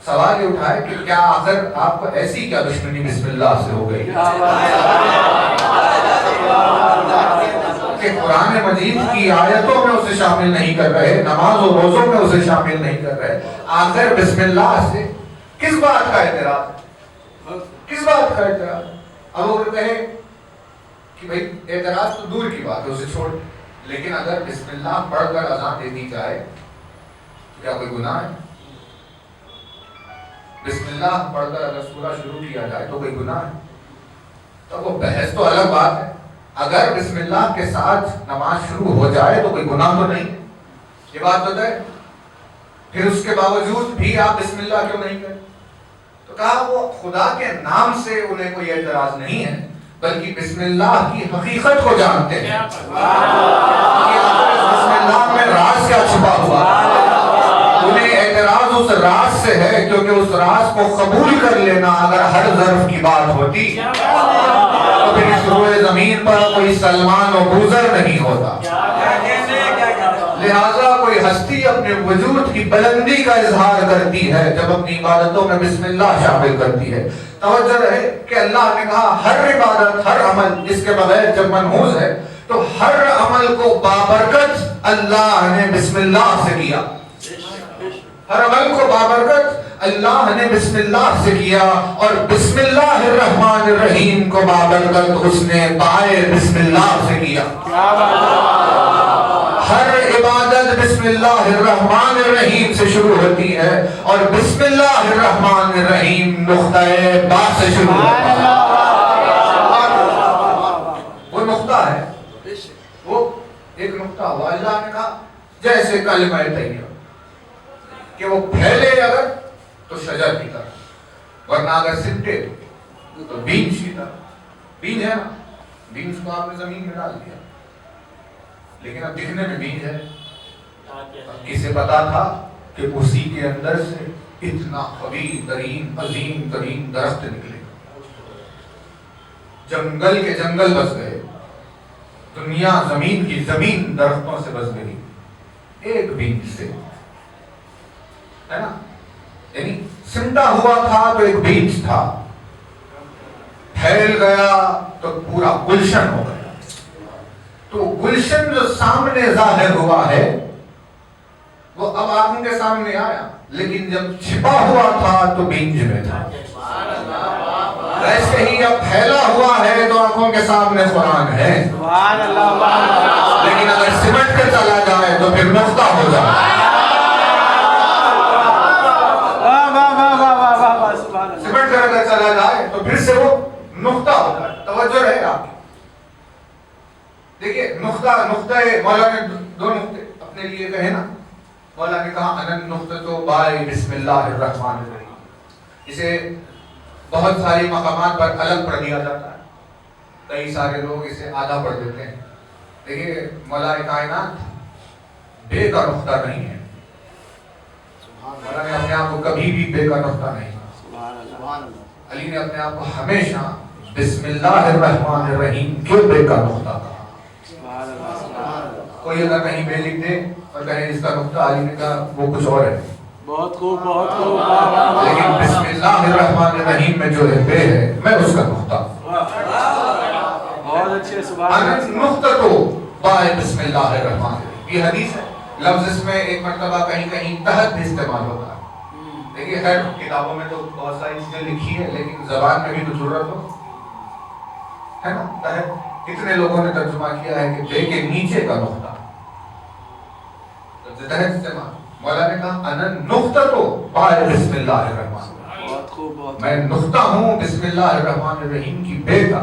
سوال یہ اٹھائے کہ کیا آخر آپ کو ایسی کیا دشمنی بسم اللہ سے ہو گئی کہ قرآن مجید کی آیتوں میں اسے شامل نہیں کر رہے، نماز و روزوں میں اسے شامل نہیں کر رہے؟ آخر بسم اللہ سے کس بات کا اعتراض ہے؟ کس بات کا اعتراض؟ اب وہ کہے کہ بھئی اعتراض تو دور کی بات ہے، اسے چھوڑ، لیکن اگر بسم اللہ پڑھ کر اذان دے دی جائے کیا کوئی گناہ ہے؟ بسم اللہ پڑھ کر اگر سورہ شروع کیا جائے تو کوئی گناہ ہے؟ تو وہ بحث تو الگ بات ہے۔ اگر بسم اللہ کے ساتھ نماز شروع ہو جائے تو کوئی گناہ تو نہیں، یہ بات تو ہے، پھر اس کے باوجود بھی آپ بسم اللہ کیوں نہیں کریں؟ تو کہا وہ خدا کے نام سے انہیں کوئی اعتراض نہیں ہے، بلکہ بسم اللہ کی حقیقت کو جانتے ہیں کہ بسم اللہ میں راز کیا چھپا ہوا ہے۔ انہیں اعتراض اس راز سے ہے کیونکہ اس راز کو قبول کر لینا اگر ہر ظرف کی بات ہوتی تو پھر اس روئے زمین پر کوئی سلمان و بوزر نہیں ہوتا، لہٰذا کوئی ہستی اپنے وجود کی بلندی کا اظہار کرتی ہے جب اپنی عبادتوں میں بسم اللہ شامل کرتی ہے. توجہ رہے کہ اللہ نے کہا ہر عبادت، ہر عمل اس کے بغیر جب منحوس ہے تو ہر عمل کو بابرکت اللہ نے بسم اللہ سے کیا. ہر عمل کو بابرکت اللہ نے بسم اللہ سے کیا، اور بسم اللہ الرحمن الرحیم کو بابرکت اس نے پائے بسم اللہ سے کیا. ہر عبادت بسم اللہ الرحمن الرحیم سے شروع ہوتی ہے، اور بسم اللہ الرحمن الرحیم نقطہ با سے شروع ہوتا ہے. وہ نقطہ ہے، وہ ایک نقطہ ہوا. اللہ نے کہا جیسے کلمہ طیبہ کہ وہ پھیلے اگر تو شجر کی طرح، ورنہ اگر سمٹے تو بیج کی طرح. بیج ہے نا، بیج کو آپ نے زمین میں ڈال دیا لیکن اب دکھنے میں بیج ہے. اب کسے پتا تھا کہ اسی کے اندر سے اتنا قوی ترین عظیم ترین درخت نکلے. جنگل کے جنگل بس گئے، دنیا زمین کی زمین درختوں سے بس گئی ایک بیج سے، ہے نا. یعنی سمٹا ہوا تھا تو ایک بیج تھا، پھیل گیا تو پورا گلشن ہو گیا. تو گلشن جو سامنے ظاہر ہوا ہے وہ اب آنکھوں کے سامنے آیا، لیکن جب چھپا ہوا تھا تو بیج میں تھا. ایسے ہی اب پھیلا ہوا ہے تو آنکھوں کے سامنے قرآن ہے، لیکن اگر سمٹ کر چلا جائے تو پھر نقطہ ہو جائے. سمٹ کر اگر چلا جائے تو پھر سے وہ نقطہ ہو جائے. توجہ رہے آپ کی. دیکھیے نقطہ مولا نے دو نقطے اپنے لیے کہے نا. مولا نے کہا انن نقطۃ بائے بسم اللہ الرحمن الرحیم. اسے بہت ساری مقامات پر الگ پڑھ دیا جاتا ہے، کئی سارے لوگ اسے آدھا پڑھ دیتے ہیں. دیکھیے مولا کائنات بے کا نقطہ نہیں ہے. مولا نے اپنے آپ کو کبھی بھی بے کا نقطہ نہیں. علی نے اپنے آپ کو ہمیشہ بسم اللہ الرحمن الرحیم کے بے کا نقطہ کہا. کوئی اگر کہیں بے لکھ دے اور کہیں اس کا نقطہ، علی نے کہا وہ کچھ اور ہے. بہت خوب بہت خوب. لیکن بسم اللہ الرحمن الرحیم میں جو ہے بے ہے، میں اس کا نقطہ. بہت اچھے. سبحان اللہ. نقطہ تو بائے بسم اللہ الرحمن الرحیم، یہ حدیث ہے. لفظ اس میں ایک مرتبہ کہیں تحت بھی استعمال ہوتا ہے. دیکھیے خیر کتابوں میں تو بہت ساری چیزیں لکھی ہے، لیکن زبان میں بھی تو ضرورت ہو، ہے نا. تحت کتنے لوگوں نے ترجمہ کیا ہے کہ بے کے نیچے کا نقطہ. تحت استعمال. مولا نے کہا انن نقطہ تو بائے بسم اللہ الرحمن. بہت خوب بہت. میں نقطہ ہوں بسم اللہ الرحمن الرحیم کی بے کا.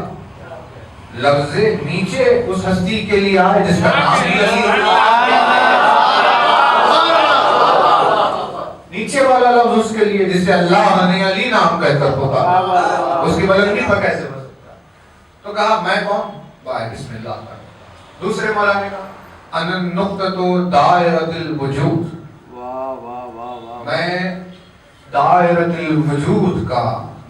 لفظ نیچے اس ہستی کے لیے آئے جس کا نام ہی علی. نیچے والا لفظ اس کے لیے جسے اللہ نے علی نام کہہ کر ہوتا، اس کی بلندی پر کیسے بن سکتا. تو کہا میں کون؟ بائے بسم اللہ کا. دوسرے مولا نے کہا انن نقطۃ دائرۃ الوجود. واہ واہ واہ واہ. میں دائرۃ الوجود کا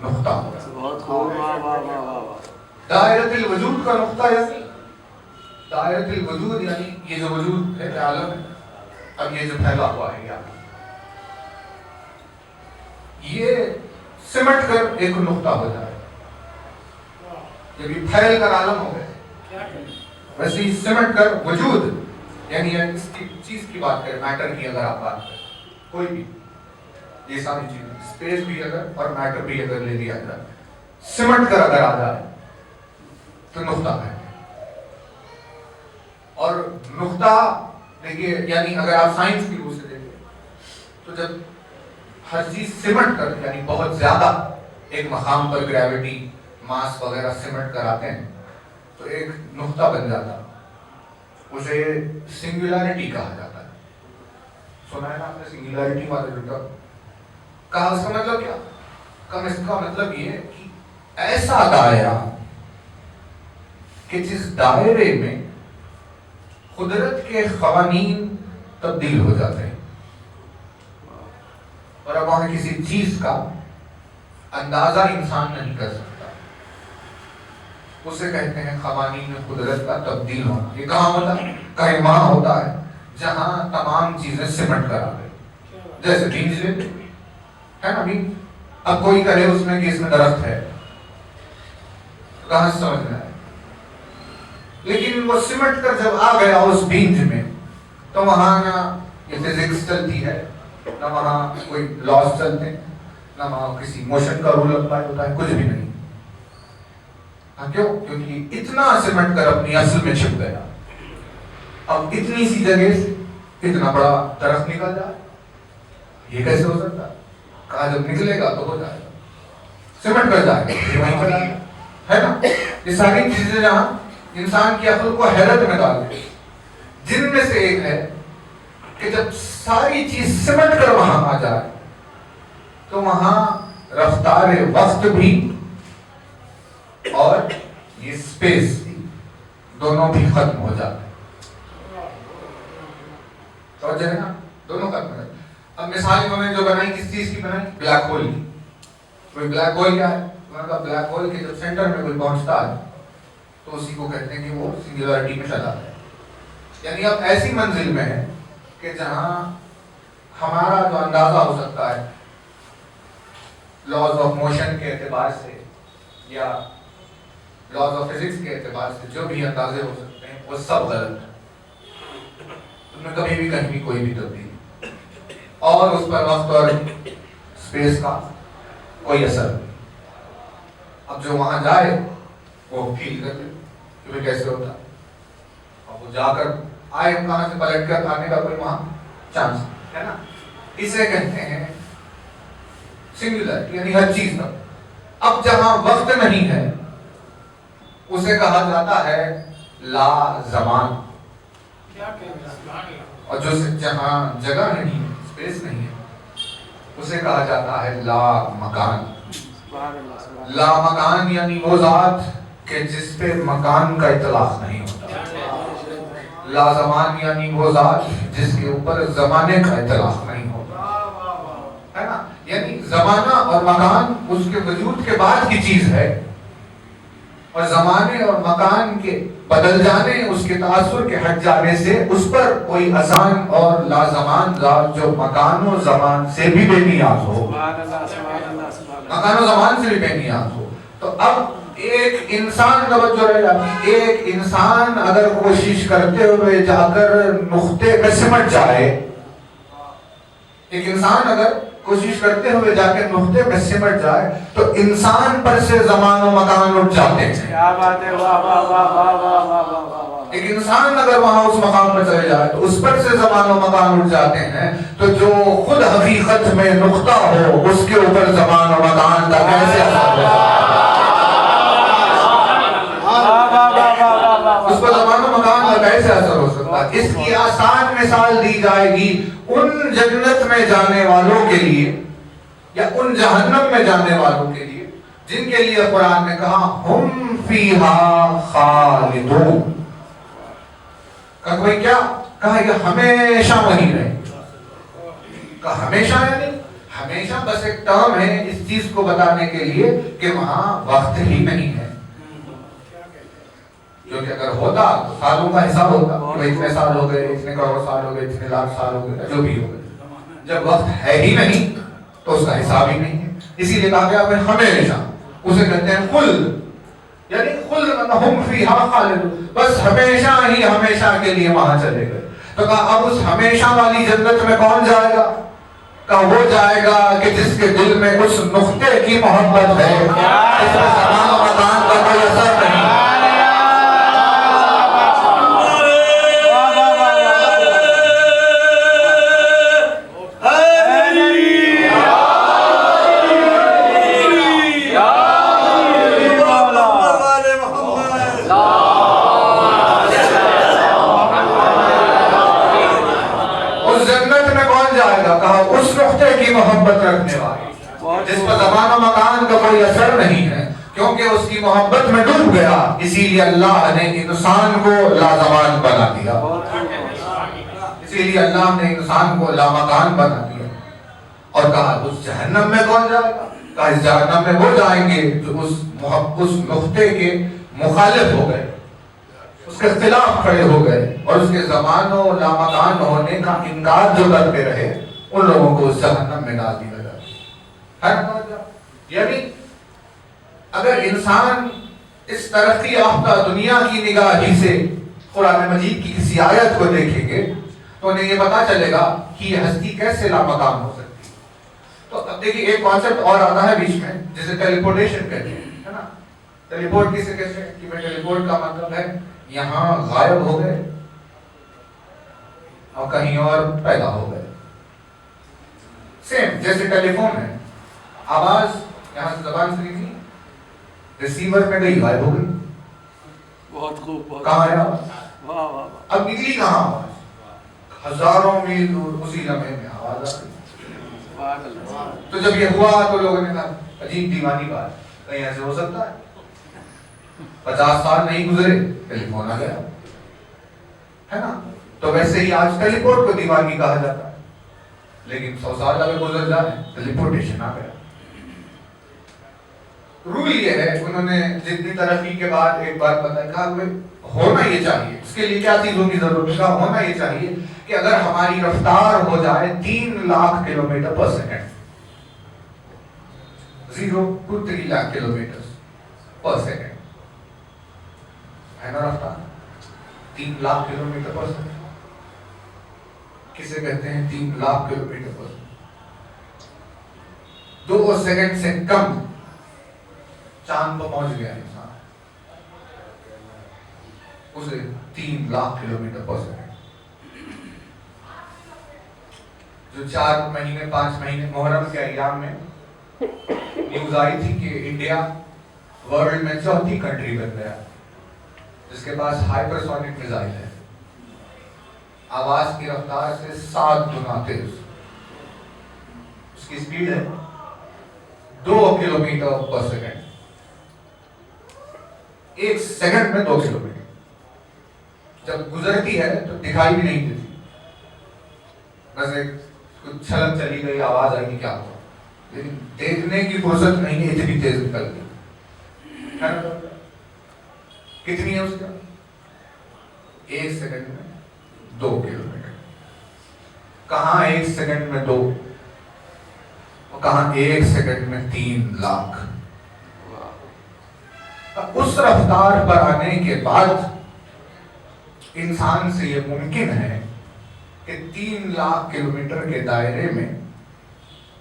نقطہ ہوں. بہت خوب. واہ واہ واہ واہ. دائرۃ الوجود کا نقطہ یعنی دائرۃ الوجود یعنی یہ جو وجود ہے عالم ہے، اب یہ جو پھیلا ہوا ہے یہ سمٹ کر ایک نقطہ ہو جائے. جب یہ پھیل کر عالم ہو گئے، ویسے ہی سمٹ کر وجود یعنی اس کی چیز کی بات کریں، میٹر کی اگر آپ بات کریں، کوئی بھی یہ ساری چیزیں اسپیس بھی اگر اور میٹر بھی اگر لے لیا جائے، سمٹ کر اگر آ جائے تو نقطہ ہے. اور نقطہ دیکھیے یعنی اگر آپ سائنس کی روح سے دیکھیں تو جب ہر چیز سمٹ کر یعنی بہت زیادہ ایک مقام پر گریوٹی ماس وغیرہ سمٹ کر آتے ہیں تو ایک نقطہ بن جاتا. اسے سنگولیرٹی کہا جاتا ہے. سنا ہے نا آپ نے سنگولیرٹی والے جو کہا؟ اس کا مطلب کیا؟ اس کا مطلب یہ ہے کہ ایسا دائرہ کہ جس دائرے میں قدرت کے قوانین تبدیل ہو جاتے ہیں اور اب وہاں کسی چیز کا اندازہ انسان نہیں کر سکتا. اسے کہتے ہیں قوانین قدرت کا تبدیل ہونا. یہ کہاں ہوتا ہے؟ کہیں وہاں ہوتا ہے جہاں تمام چیزیں سمٹ کر آ گئی. جیسے بیج لیتے ہے نا بیج. اب کوئی کہے اس میں کہ اس میں درخت ہے، کہاں سے سمجھ میں آئے؟ لیکن وہ سمٹ کر جب آ گیا اس بیج میں تو وہاں نہ یہ فزکس چلتی ہے، نہ وہاں کوئی لاس چلتے ہیں، نہ وہاں کسی موشن کا رول اپلائی ہوتا ہے، کچھ بھی نہیں. ہاں کیوں؟ کیونکہ اتنا سمٹ کر اپنی اصل میں چھپ گیا. اب اتنی سی جگہ سے اتنا بڑا درخت نکل جائے، یہ کیسے ہو سکتا ہے؟ کہا جب نکلے گا تو ہو جائے گا، سمٹ کر جائے گا، یہ وہیں پر آئے گا، ہے نا. یہ ساری چیزیں جہاں انسان کی عقل کو حیرت میں ڈال دیں، جن میں سے ایک ہے کہ جب ساری چیز سمٹ کر وہاں آ جائے تو وہاں رفتار وقت بھی اور یہ اسپیس بھی دونوں بھی ختم ہو جاتے ہیں. توجہ ہے نا، دونوں ختم ہو جاتے ہیں. اب مثال انہوں نے جو بنائی کس چیز کی بنائی؟ بلیک ہول کی. کوئی بلیک ہول کیا ہے؟ انہوں نے کہا بلیک ہول کے جب سینٹر میں کوئی پہنچتا ہے تو اسی کو کہتے ہیں کہ وہ سنگولرٹی میں چلا ہے. یعنی اب ایسی منزل میں ہے کہ جہاں ہمارا جو اندازہ ہو سکتا ہے لاز آف موشن کے اعتبار سے یا لاز آف فزکس کے اعتبار سے جو بھی اندازے ہو سکتے ہیں وہ سب غلط ہے. تم نے کبھی بھی کہیں بھی کوئی بھی تبدیلی اور اس پر وقت اور اسپیس کا کوئی اثر نہیں. اب جو وہاں جائے وہ فیل کر لے کہ کیسے ہوتا ہے. اب وہ جا کر آئے کہاں سے پلٹ کر آنے کا کوئی وہاں چانس ہے نا. اسے کہتے ہیں سنگولر، یعنی ہر چیز کا. اب جہاں وقت نہیں ہے اسے کہا جاتا ہے لا زمان، اور جو جہاں جگہ نہیں ہے، اسپیس نہیں ہے، اسے کہا جاتا ہے لا مکان. لا مکان یعنی وہ ذات کہ جس پہ مکان کا اطلاق نہیں ہوتا. لا زمان یعنی وہ ذات جس کے اوپر زمانے کا اطلاق نہیں ہوتا، ہے نا. یعنی زمانہ اور مکان اس کے وجود کے بعد کی چیز ہے، اور زمانے اور مکان کے بدل جانے، اس کے تاثر کے ہٹ جانے سے اس پر کوئی اذان اور لازمان ذات جو مکان و زمان سے بھی بے نیاز ہو، مکان و زمان سے بھی بے نیاز ہو. تو اب ایک انسان توجہ رہ جاتی، ایک انسان اگر کوشش کرتے ہوئے جا کر نقطے پہ سمٹ جائے، ایک انسان اگر کوشش کرتے ہوئے جا کے نقطے پہ سمٹ جائے تو انسان پر سے زمان و مکان اٹھ جاتے ہیں. کیا بات ہے، واہ واہ واہ واہ واہ واہ واہ واہ. ایک انسان اگر وہاں اس مقام پر چلے جائے تو اس پر سے زمان و مکان اٹھ جاتے ہیں. تو جو خود حقیقت میں نقطہ ہو اس کے اوپر زمان و مکان کا کیسے اثر ہو؟ اس پر زمان و مکان کا کیسے اثر ہو سکتا ہے؟ اس کی آسان مثال دی جائے گی ان جنت میں جانے والوں کے لیے یا ان جہنم میں جانے والوں کے لیے جن کے لیے قرآن نے کہا ہم فیہا خالدون. کہا کوئی کیا؟ کہا یہ ہمیشہ وہیں رہے. کہا ہمیشہ یعنی ہمیشہ بس ایک ٹرم ہے اس چیز کو بتانے کے لیے کہ وہاں وقت ہی نہیں ہے. کیونکہ اگر ہوتا تو سالوں کا حساب ہوتا کہ اتنے سال ہو گئے، اتنے کروڑ سال ہو گئے، اتنے لاکھ سال ہو گئے، جو بھی ہو گئے. جب وقت ہے ہی نہیں تو اس کا حساب ہی نہیں ہے. اسی لیے کہا گیا کہ ہمیشہ، اسے کہتے ہیں خلد، یعنی خلد ہم فیہا خالدون، بس ہمیشہ ہی ہمیشہ کے لیے وہاں چلے گئے. تو کہا اب اس ہمیشہ والی جنت میں کون جائے گا؟ کہا وہ جائے گا کہ جس کے دل میں اس نقطے کی محبت ہے جس میں زمان و مکان کا کوئی اثر نہیں. محبت رکھنے والی جس پر زمان و مکان کا کوئی اثر نہیں ہے، کیونکہ اس کی محبت میں ڈوب گیا، اسی لیے اللہ نے انسان کو لازمان بنا دیا. اسی لیے اللہ نے انسان کو لامکان بنا دیا. اور کہا اس جہنم میں کون جائے گا؟ کہا اس جہنم میں وہ جائیں گے جو اس نقطے کے مخالف ہو گئے، اس اس کے خلاف کھڑے ہو گئے اور اس کے زمان و لامکان ہونے کا انکار جو کرتے رہے ان لوگوں کو اس جہنم میں ڈال دیا جائے. یعنی اگر انسان اس ترقی یافتہ دنیا کی نگاہی سے قرآن مجید کی کسی آیت کو دیکھیں گے تو انہیں یہ پتا چلے گا کہ یہ ہستی کیسے لامکان ہو سکتی ہے. تو اب دیکھیے ایک کانسیپٹ اور آتا ہے بیچ میں جسے ٹیلی پورٹیشن کہتے ہیں, ہے نا. ٹیلی پورٹ کسے کہتے ہیں کہ ٹیلی پورٹ کا مطلب ہے یہاں غائب ہو گئے اور کہیں اور پیدا ہو گئے. سیم جیسے ٹیلی فون ہے, آواز یہاں سے زبان سے نکلی ریسیور میں گئی غائب ہو گئی. بہت خوب. کہاں ہے آواز؟ واہ واہ واہ. اب نکلی کہاں آواز؟ ہزاروں میل دور اسی لمحے میں آواز آ گئی. تو جب یہ ہوا تو لوگوں نے کہا عجیب دیوانی بات, کہیں ایسے ہو سکتا ہے؟ 50 سال نہیں گزرے ٹیلی فون آ گیا, ہے نا. تو ویسے ہی آج ٹیلی پورٹ کو دیوانی کہا جاتا ہے, لیکن 100 سال اگر گزر جائے ٹیلی پورٹیشن آ گیا. رول یہ ہے, انہوں نے جتنی ترقی کے بعد ایک بات بتائی, کہا ہونا یہ چاہیے. اس کے لیے کیا چیزوں کی ضرورت ہے؟ کہا ہونا یہ چاہیے کہ اگر ہماری رفتار ہو جائے 3 lakh kilometre per second, 0 to 3 lakh kilometre per second, ہے نا رفتار 3 لاکھ کلومیٹر پر سیکنڈ. کسے کہتے ہیں 3 lakh kilometre per second? 2 second سے کم چاند پر پہنچ گیا انسان, اسے 3 لاکھ کلومیٹر پر سیکنڈ. جو 4 مہینے 5 مہینے محرم کے ایام میں نیوز آئی تھی کہ انڈیا ورلڈ میں 4تھی کنٹری بن گیا جس کے پاس ہائپر سونک میزائل ہے, آواز کی رفتار سے 7 گنا تیز. اس کی سپیڈ ہے 2 کلومیٹر پر سیکنڈ. 1 سیکنڈ میں 2 کلومیٹر. جب گزرتی ہے تو دکھائی بھی نہیں دیتی, ویسے کچھ چھلک چلی گئی, آواز آئی کیا ہوا, لیکن دیکھنے کی فرصت نہیں ہے, اتنی تیز نکل گئی. کتنی ہے اس کا؟ 1 سیکنڈ میں 2 کلومیٹر. کہاں 1 سیکنڈ میں 2, کہاں 1 سیکنڈ میں 3 لاکھ. اس رفتار پر آنے کے بعد انسان سے یہ ممکن ہے کہ 3 لاکھ کلومیٹر کے دائرے میں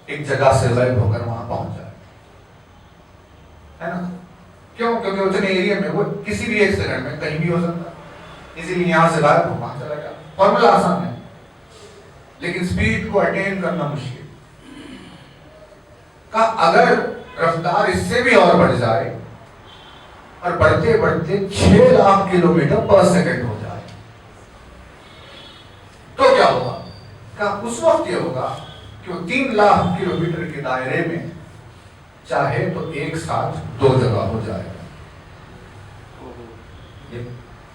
ایک جگہ سے غائب ہو کر وہاں پہنچ جائے, ہے نا. کیوں؟ کیونکہ اتنے ایریا میں وہ کسی بھی 1 سیکنڈ میں کہیں بھی ہو سکتا ہے, اسی لیے یہاں سے غائب ہو وہاں چلا گیا. فارمولا آسان ہے لیکن سپیڈ کو اٹین کرنا مشکل. اگر رفتار اس سے بھی اور بڑھ جائے اور بڑھتے بڑھتے 6 لاکھ کلومیٹر پر سیکنڈ ہو جائے تو کیا ہوگا؟ کہا اس وقت یہ ہوگا کہ وہ 3 لاکھ کلومیٹر کے دائرے میں چاہے تو ایک ساتھ 2 جگہ ہو جائے گا,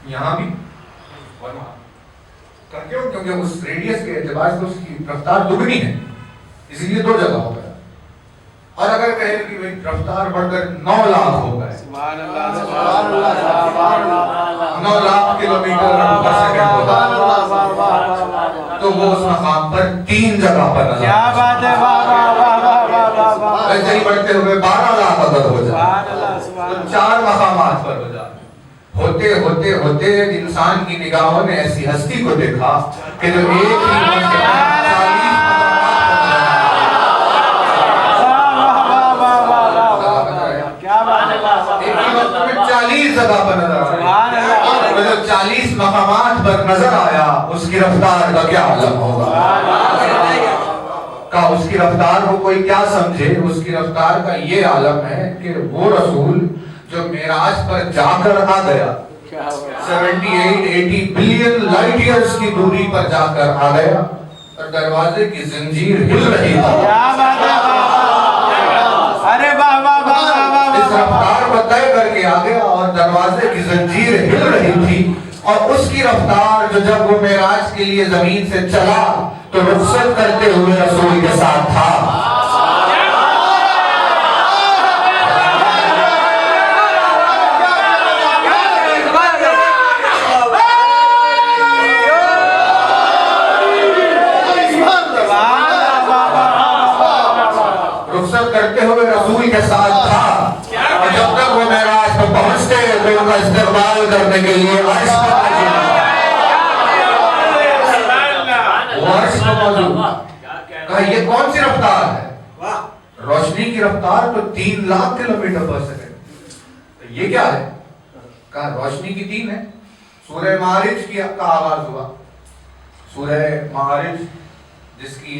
یہاں بھی اور وہاں. کیوں؟ کیونکہ اس ریڈیس کے اعتبار سے اس کی رفتار دگنی ہے, اسی لیے 2 جگہ ہو گیا. اور اگر کہیں کہ رفتار بڑھ کر 9 لاکھ ہو گئے, 9 لاکھ کلومیٹر پر سیکنڈ ہوگا, تو وہ اس مقام پر 3 جگہ پر نظر. کیا بات ہے, ایسے ہی بڑھتے ہوئے 12 لاکھ اگر ہو جائے تو 4 مقامات پر ہو جائے. ہوتے ہوتے ہوتے انسان کی نگاہوں نے ایسی ہستی کو دیکھا کہ جو ایک ہی جگہ پر نظر آیا, جب 40 مقامات پر نظر آیا اس کی رفتار کا کیا عالم ہوگا. کہا اس کی رفتار کو کوئی کیا سمجھے, اس کی رفتار کا یہ عالم ہے کہ وہ رسول جو معراج پر جا کر آ گیا 78-80 بلین لائٹ ایئرز کی دوری پر جا کر آ گیا اور دروازے کی زنجیر ہل رہی تھی. اس رفتار کو طے کر کے آ گیا اور دروازے کی زنجیر ہل رہی تھی, اور اس کی رفتار جو جب وہ معراج کے لیے زمین سے چلا تو رخصت کرتے ہوئے رسول کے ساتھ تھا. ہجرت کرتے ہوئے رسول کے ساتھ تھا اور جب تک وہ معراج پہ پہنچتے تو ان کا استقبال کرنے کے لیے عرش پہ موجود کہا یہ کون سی رفتار ہے؟ روشنی کی رفتار تو 3 لاکھ کلومیٹر پر سیکنڈ. یہ کیا ہے؟ کہا روشنی کی 3 ہے. سورہ معارج کا آغاز ہوا. سورہ معارج جس کی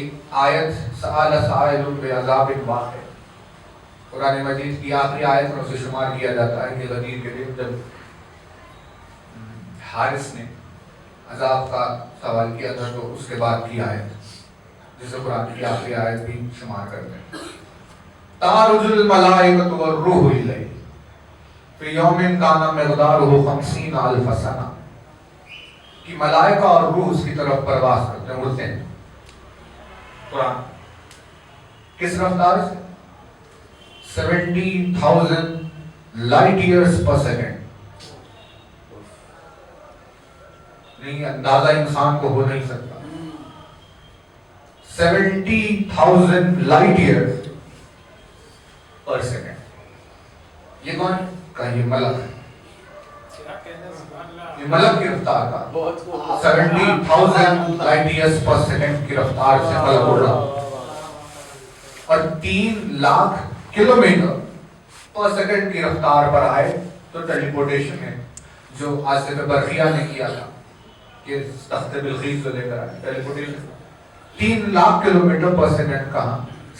آیت سآل سائل بعذاب واقع قرآن مجید کی آخری آیت میں اسے شمار کیا جاتا ہے کہ غدیر کے دن جب حارث نے عذاب کا سوال کیا تھا تو اس کے بعد کی آیت جسے قرآن کی آخری آیت بھی شمار کرتے ہیں. تعرج الملائکۃ والروح الیہ فی یوم کان مقدارہ 50,000 سنہ کہ ملائکہ اور روح اس کی طرف پرواز کرتے ہیں، اڑتے ہیں. قرآن کس رفتار سے؟ 70,000 لائٹ ایئرز پر سیکنڈ. نہیں اندازہ انسان کو ہو نہیں سکتا. 70,000 لائٹ ایئرز پر سیکنڈ. یہ کون؟ کہا یہ ملک ہے. یہ ملک کی رفتار کا 70,000 لائٹ ایئرز پر سیکنڈ کی رفتار سے ملک اڑ رہا اور 3 لاکھ کلومیٹر پر سیکنڈ کی رفتار پر آئے تو ٹیلی پورٹیشن ہے جو آصف برقیہ نے کیا تھا کہ تخت بلقیس کو لے کر آئے. ٹیلی پورٹیشن 3 لاکھ کلومیٹر پر سیکنڈ کہاں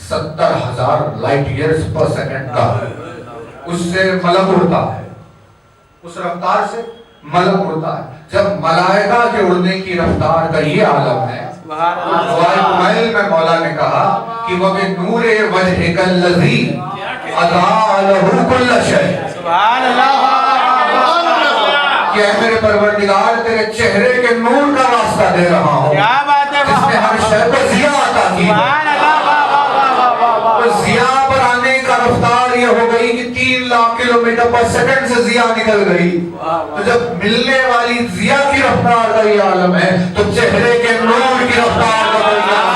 70,000 لائٹ ایئرز پر سیکنڈ کا اس سے ملک اڑتا ہے. اس رفتار سے ملک اڑتا ہے. جب ملائکہ کے اڑنے کی رفتار کا یہ عالم ہے دعائے کمیل میں مولا نے کہا کہ وَبِنُورِ وَجْهِكَ الَّذِي أَضَاءَ لَهُ كُلَّ شَيْءٍ سبحان اللہ کہ اے میرے پروردگار تیرے چہرے کے نور کا واسطہ دے رہا ہوں کیا بات ہے جس نے ہر شے کو ضیاء عطا کی. سبحان اللہ تو ضیاء پر آنے کا رفتار یہ ہو گئی کہ 3 لاکھ کلومیٹر پر سیکنڈ سے ضیاء نکل گئی. تو جب ملنے والی ضیاء کی رفتار کا یہ عالم ہے تو چہرے کے نور کی رفتار کا یہ عالم ہے.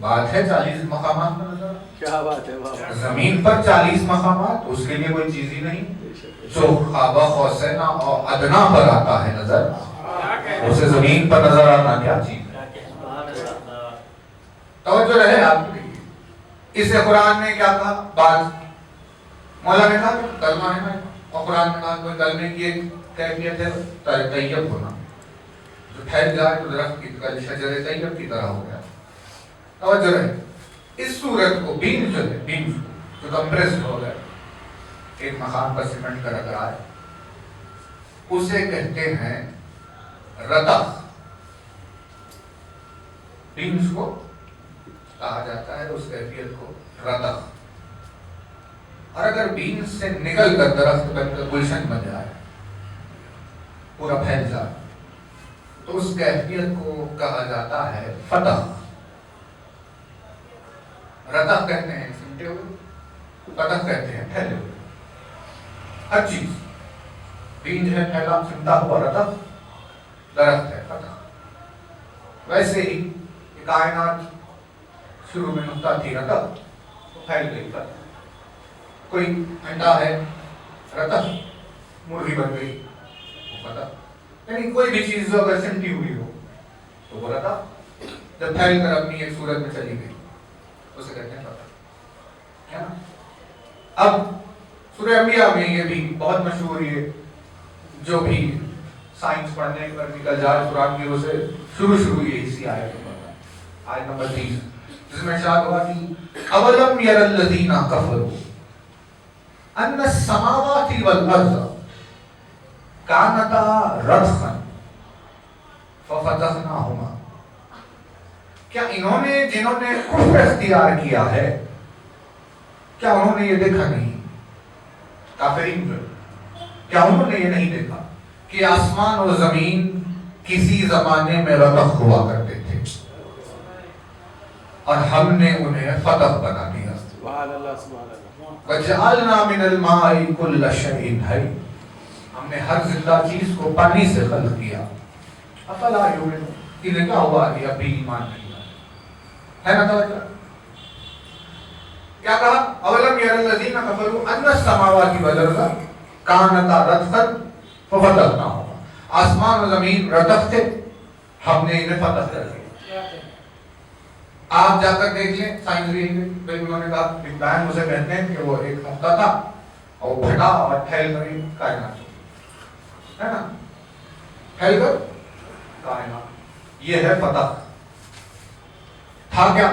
بات ہے 40 مقامات پر نظر. کیا بات ہے زمین پر 40 مقامات اس کے لیے کوئی چیز ہی نہیں. جو خوابہ خوسینا اور ادنا پر آتا ہے نظر اسے زمین پر نظر آنا کیا چیز ہے. توجہ رہے آپ کی. اسے قرآن نے کیا کہا؟ بات مولا نے کہا کلمہ ہے نا اور قرآن نے کہا کوئی کلمے کی ایک کیفیت ہے طیب ہونا. جو پھیل جائے تو درخت کی شجر طیب کی طرح ہو گیا. توجہ رہے. اس صورت کو بیم جو ہے بیم جو کمپریسڈ ہو گئے ایک مقام پر سیمنٹ کا رکھ رہا ہے اسے کہتے ہیں رتخ. بیمز کو کہا جاتا ہے اس کیفیت کو رتخ. اور اگر بیمز سے نکل کر درخت بن کر گلشن بن جائے پورا پھیل جائے تو اس کیفیت کو کہا جاتا ہے فتح. رتخ کہتے ہیں سمٹے ہوئے، فتح کہتے ہیں پھیلے ہوئے. ہر چیز بیج ہے پھیلا سمٹا ہوا رتخ، درخت ہے فتح. ویسے ہی کائنات شروع میں نقطہ تھی رتخ پھیل گئی فتح. کوئی انڈا ہے رتخ مرغی بن گئی وہ فتح. یعنی کوئی بھی چیز جو اگر سمٹی ہوئی ہو تو وہ رتخ، جب پھیل کر اپنی ایک صورت میں چلی گئی اسے کہتے ہیں فتح. اب سورہ انبیاء میں یہ بھی بہت مشہور ہے، جو بھی سائنس پڑھنے پر نکل جائے قرآن کی وہ سے شروع یہ اسی آیت میں آیت نمبر 30 جس میں ارشاد ہوا کہ اولم یر الذین کفروا ان السماوات والارض کانتا رتقا ففتحناہما. کیا انہوں نے جنہوں نے کفر اختیار کیا ہے کیا انہوں نے یہ دیکھا نہیں؟ کافرین جو کیا انہوں نے یہ نہیں دیکھا کہ آسمان و زمین کسی زمانے میں رتخ ہوا کرتے تھے اور ہم نے انہیں فتح بنا دیا. سبحان اللہ سبحان اللہ. وَجَعَلْنَا مِنَ الْمَاءِ كُلَّ شَيْءٍ حَيٍّ. ہم نے ہر زندہ چیز کو پانی سے خلق کیا. افلا یؤمنون. انہیں کیا ہوا کہ ابھی ایمان نہیں ہے نا توجہ. کیا کہا؟ اولم يَرَ الَّذِينَ كَفَرُوا أَنَّ السَّمَاوَاتِ وَالْأَرْضَ كَانَتَا رَتْقًا فَفَتَقْنَاهُمَا. آسمان و زمین رتق تھے، ہم نے انہیں فتح کر دیا. آپ جا کر دیکھ لیں سائنس ریل میں انہوں نے کہا بگ بینگ اسے کہتے ہیں کہ وہ ایک ہفتہ تھا اور وہ پھٹا اور پھیل کر کائنات ہے نا، پھیل کر کائنات. یہ ہے فتح. تھا کیا؟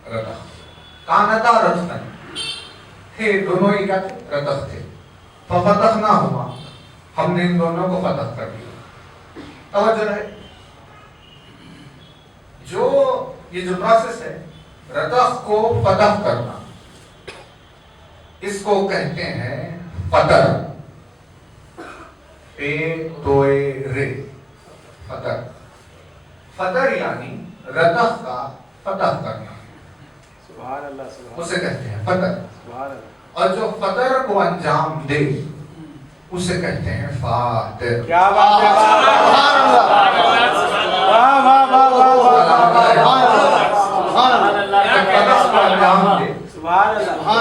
رتق. کانتا رتقن تھے، دونوں ہی کیا تھے؟ رتق تھے. ففتحناہما، ہم نے ان دونوں کو فتح کر دیا. توجہ رہے، یہ جو پروسیس ہے رتق کو فتح کرنا، اس کو کہتے ہیں فطر. پے توئے رے، فطر. فطر یعنی رتق کا فتح کرنا، سبحان اللہ سبحان اسے کہتے ہیں فطر. سبحان اللہ. اور جو فطر کو انجام دے اسے کہتے ہیں فاتر. کیا بات ہے. واہ واہ واہ واہ واہ.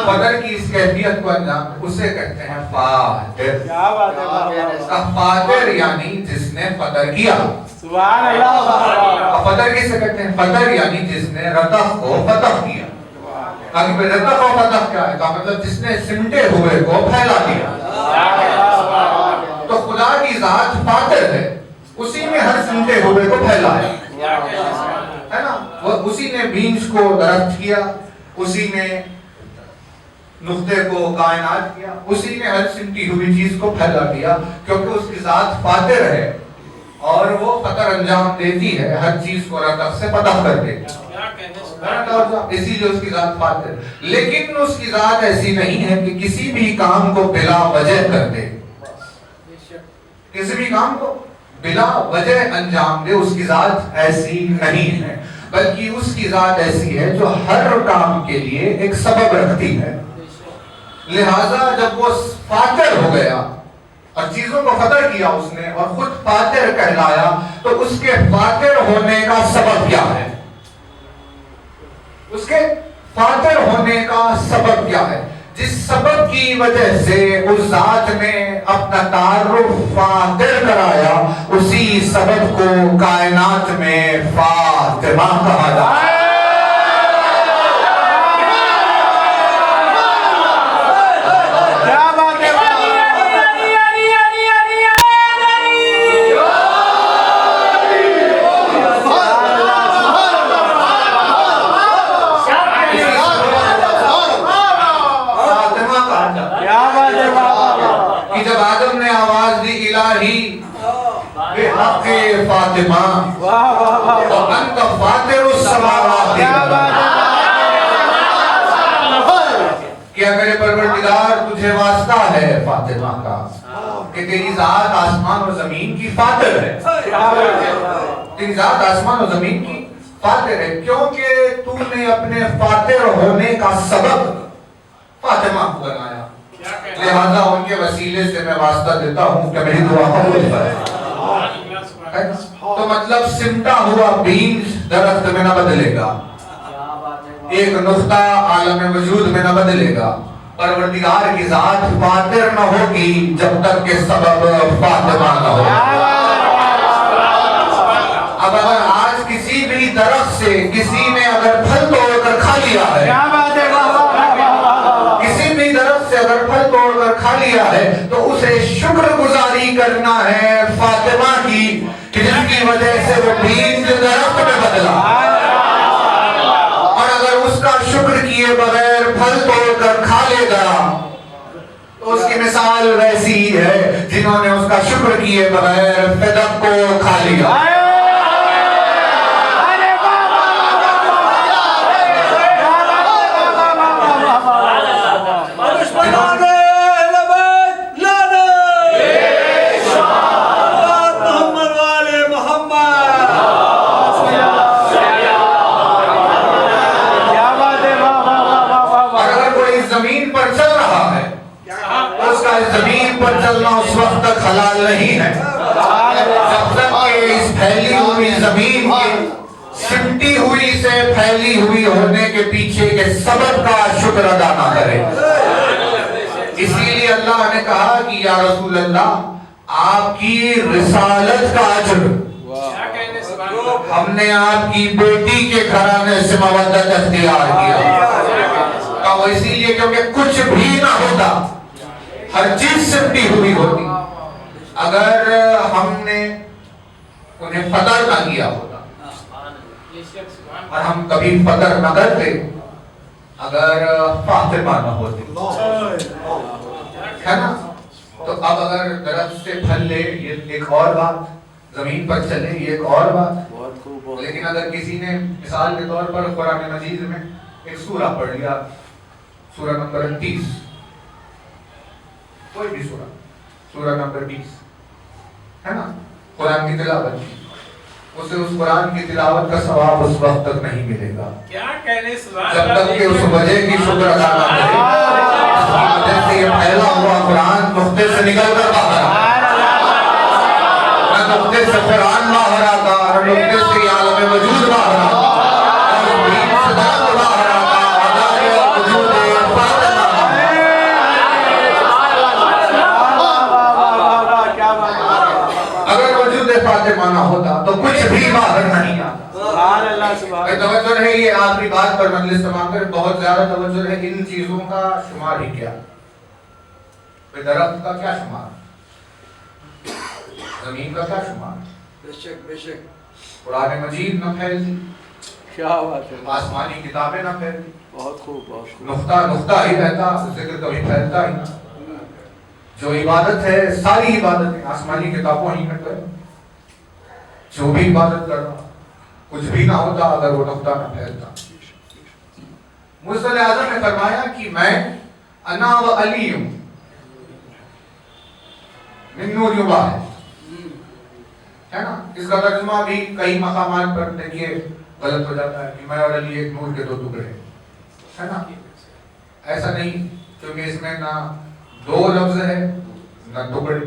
فطر کی اس کیفیت کو انجام اسے کہتے ہیں فاتر. کیا بات ہے. فاتر یعنی جس نے فطر کیا. سبحان اللہ. فطر کسے کہتے ہیں؟ فطر یعنی جس نے رتق کو فتح کیا. رتق کو فتح کیا ہے؟ مطلب جس نے سمٹے ہوئے کو پھیلا دیا. تو خدا کی ذات فاتر ہے، اسی میں ہر سمٹے ہوئے کو پھیلا ہے نا. وہ اسی نے بیج کو درخت کیا، اسی نے نقطے کو کائنات کیا، اسی نے ہر سمٹی ہوئی چیز کو پھیلا دیا، کیونکہ اس کی ذات فاتر ہے اور وہ فطر انجام دیتی ہے، ہر چیز کو رتق سے فتح کر دیتی ہے. اسی لیے اس کی ذات فاتر. لیکن اس کی ذات ایسی نہیں ہے کہ کسی بھی کام کو بلا وجہ کر دے، کسی بھی کام کو بلا وجہ انجام دے. اس کی ذات ایسی نہیں ہے، بلکہ اس کی ذات ایسی ہے جو ہر کام کے لیے ایک سبب رکھتی ہے. لہذا جب وہ فاتر ہو گیا اور چیزوں کو فطر کیا اس نے اور خود فاتر کہلایا، تو اس کے فاتر ہونے کا سبب کیا ہے؟ اس کے فاتر ہونے کا سبب کیا ہے؟ جس سبب کی وجہ سے اس ذات نے اپنا تعارف فاتر کرایا، اسی سبب کو کائنات میں فاطمہ کہا جاتا ہے. جب آدم نے آواز دی الہی بے حق فاطمہ وانت فاطر السماوات، کیا میرے پروردگار تجھے واسطہ ہے فاطمہ کا کہ تیری ذات آسمان و زمین کی فاطر ہے. تیری ذات آسمان و زمین کی فاطر ہے کیونکہ تو نے اپنے فاطر ہونے کا سبب فاطمہ کو بنایا. لہذا ان کے وسیلے سے میں واسطہ دیتا ہوں کہ میری دعا قبول کرے. تو مطلب سمٹا ہوا بیج درخت میں نہ بدلے گا، ایک نقطہ عالم وجود میں نہ بدلے گا. پروردگار کی ذات فاتر نہ ہوگی جب تک کہ سبب فاطمہ نہ ہو. اب اگر آج کسی بھی درخت سے کسی نے اگر پھل توڑ کر کھا لیا ہے، کسی بھی درخت سے اگر پھل توڑ کر کھا لیا ہے، تو اسے شکر گزاری کرنا ہے فاطمہ کی کہ جن کی وجہ سے وہ بیج درخت میں بدلا. اور اگر اس کا شکر کیے بغیر پھل توڑ کر کھا لے گا تو اس کی مثال ویسی ہے جنہوں نے اس کا شکر کیے بغیر فدق کو کھا لیا. حلال نہیں ہے جب تک کہ اس پھیلی ہوئی زمین کی سمٹی ہوئی سے پھیلی ہوئی ہونے کے پیچھے کے سبب کا شکر ادا نہ کرے. اسی لیے اللہ نے کہا کہ یا رسول اللہ آپ کی رسالت کا اجر ہم نے آپ کی بیٹی کے گھرانے سے مودت اختیار کیا. وہ اسی لیے کیونکہ کچھ بھی نہ ہوتا, ہر چیز سمٹی ہوئی ہوتی. اگر ہم نے انہیں قدر نہ کیا ہوتا اور ہم کبھی قدر نہ کرتے, اگر فاطمہ نہ ہوتی, ہے نا, تو اب اگر درخت سے پھل لے یہ ایک اور بات, زمین پر چلے یہ ایک اور بات. لیکن اگر کسی نے مثال کے طور پر قرآن مجید میں ایک سورہ پڑھ لیا, سورہ نمبر 30, کوئی بھی سورہ نمبر 20, ہے نا, قرآن کی تلاوت کی, اسے اس قرآن کی تلاوت کا ثواب اس وقت تک نہیں ملے گا جب تک کہ اس وجہ کی شکر ادا نہ کرے. جیسے یہ پھیلا ہوا قرآن نقطے سے نکل کر باہر آتا, نہ نقطے سے قرآن باہر آتا, نہ نقطے سے یہ عالم وجود باہر آتا, اور دین سے درد باہر آتا, اگر وجود فاطمہ فاطمہ نہ ہوتا تو کچھ بھی باہر نہیں آتا. توجہ رہے, یہ آخری بات پر مجلس تمام کر, بہت زیادہ توجہ رہے. ان چیزوں کا شمار ہی کیا, درخت کا کیا شمار, زمین کا کیا شمار, بے شک قرآن مجید نہ پھیلتی, کیا بات ہے, آسمانی کتابیں نہ پھیلتی, بہت خوب نقطہ ہی رہتا, ذکر کبھی پھیلتا ہی نہ. جو عبادت ہے ساری عبادتیں آسمانی کتابوں ہی میں کریں, جو بھی عبادت کر رہا کچھ بھی نہ ہوتا اگر وہ نقطہ نہ پھیلتا. موسیٰ اعظم نے فرمایا کہ میں انا و علی ہوں من نور واحد, ہے نا. اس کا ترجمہ بھی کئی مقامات پر دیکھیے غلط ہو جاتا ہے کہ میں اور علی ایک نور کے دو ٹکڑے, ہے نا. ایسا نہیں, کیونکہ اس میں نہ دو لفظ ہے نہ ٹکڑے.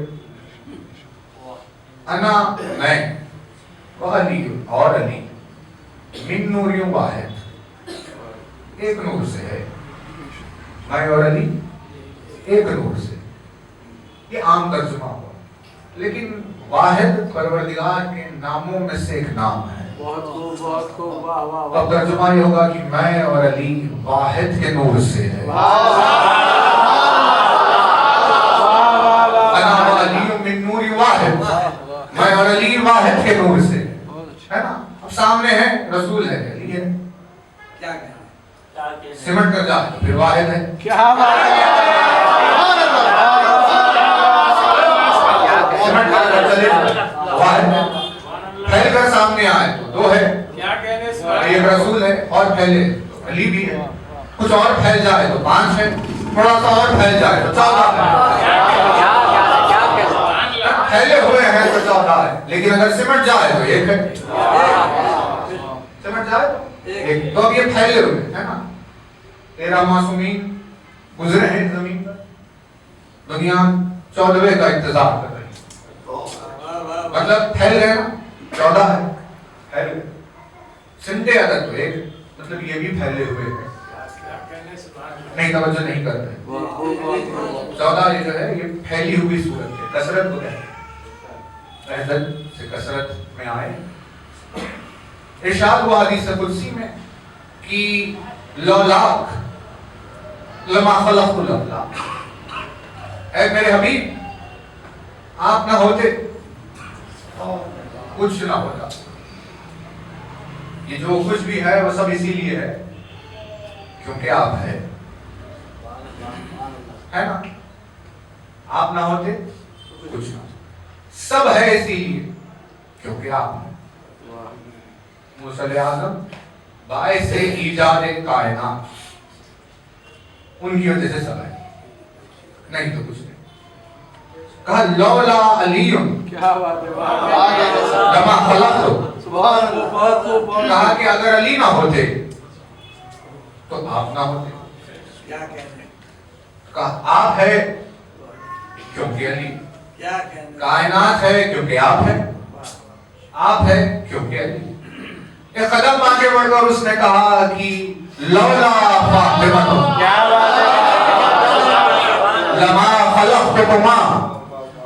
انا میں, وعلی اور علی, من نور واحد ایک نور سے ہے, میں اور علی ایک نور سے. یہ عام ترجمہ ہوا, لیکن واحد پروردگار کے ناموں میں سے ایک نام ہے. بہت خوب, واہ واہ. اب ترجمہ یہ ہوگا کہ میں اور علی واحد کے نور سے ہے. انا وعلی من نور واحد, میں اور علی واحد کے نور سے, ہے نا. اب سامنے ہے رسول ہے, علی ہے, کیا کہنا, سمٹ کر جائے تو پھر واحد ہے. کیا بات ہے, سمٹ کر چلے واحد ہے, پھیل کر سامنے آئے تو دو ہے, ایک رسول ہے اور پھیلے تو علی بھی ہے, کچھ اور پھیل جائے تو 5 ہے, تھوڑا سا اور پھیل جائے تو 14 ہے. پھیلے ہوئے ہیں تو 14 ہے, لیکن اگر سمٹ جائے تو 1 ہے. سمجھ جائے ایک تو اب یہ پھیلے ہوئے ہے نا. 13 معصومین گزرے ہیں زمین پر, دنیا 14ویں کا انتظار کر رہی ہے, مطلب پھیل گئے نا, 14 ہے, پھیل گئے. سنتے عدد تو 1, مطلب یہ بھی پھیلے ہوئے ہیں. نہیں توجہ نہیں کر رہے. 14 یہ جو ہے یہ پھیلی ہوئی صورت ہے, کثرت کو کہتے ہیں, وحدت سے کثرت میں آئے. ارشاد ہوا حدیث قدسی میں کہ لولاک لما خلقت الافلاک, اے میرے حبیب آپ نہ ہوتے کچھ نہ ہوتا. یہ جو کچھ بھی ہے وہ سب اسی لیے ہے کیونکہ آپ ہے نا. آپ نہ ہوتے کچھ نہ, سب ہے اسی لیے کیونکہ آپ ہیں. موسیٰ اعظم باعث ایجاد کائنات, ان کی وجہ سے سب ہے, نہیں تو کچھ نہیں. کہا لولا علی کیا بات ہے, لما خلقت, سبحان اللہ, بہت خوب. کہا کہ اگر علی نہ ہوتے تو آپ نہ ہوتے. کیا کہتے ہیں, کہا آپ ہے کیونکہ علی, کیا کہنے کائنات ہے کیونکہ آپ ہیں، آپ ہے کیونکہ علی۔ ایک قدم آگے بڑھ کر اس نے کہا کہ لولا فاطمہ کیا بات ہے لما خلقتکما،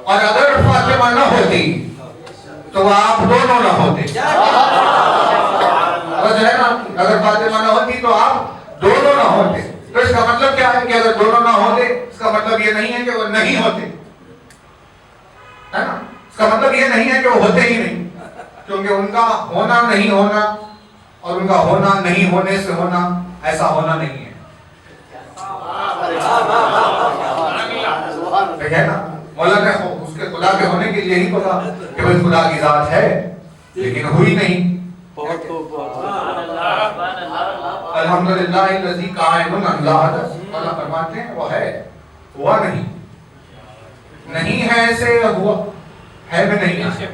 اور اگر فاطمہ نہ ہوتی تو آپ دونوں نہ ہوتے۔ جو ہے نا، اگر فاطمہ نہ ہوتی تو آپ دونوں نہ ہوتے۔ تو اس کا مطلب کیا ہے کہ اگر دونوں نہ ہوتے، اس کا مطلب یہ نہیں ہے کہ وہ نہیں ہوتے، ہے نا؟ اس کا مطلب یہ نہیں ہے کہ وہ ہوتے ہی نہیں، کیونکہ ان کا ہونا نہیں ہونا اور ان کا ہونا نہیں ہونے سے ہونا ایسا ہونا نہیں ہے۔ ہے نا، مولا نے اس کے خدا کے ہونے کے لیے ہی کہا کہ وہ خدا کی ذات ہے، لیکن ہوئی نہیں۔ بہت خوب بہت الحمدللہ الذی قائم لا حدث، مولا فرماتے ہیں وہ ہے، ہوا نہیں، نہیں ہے سے ہوا ہے میں نہیں ہے،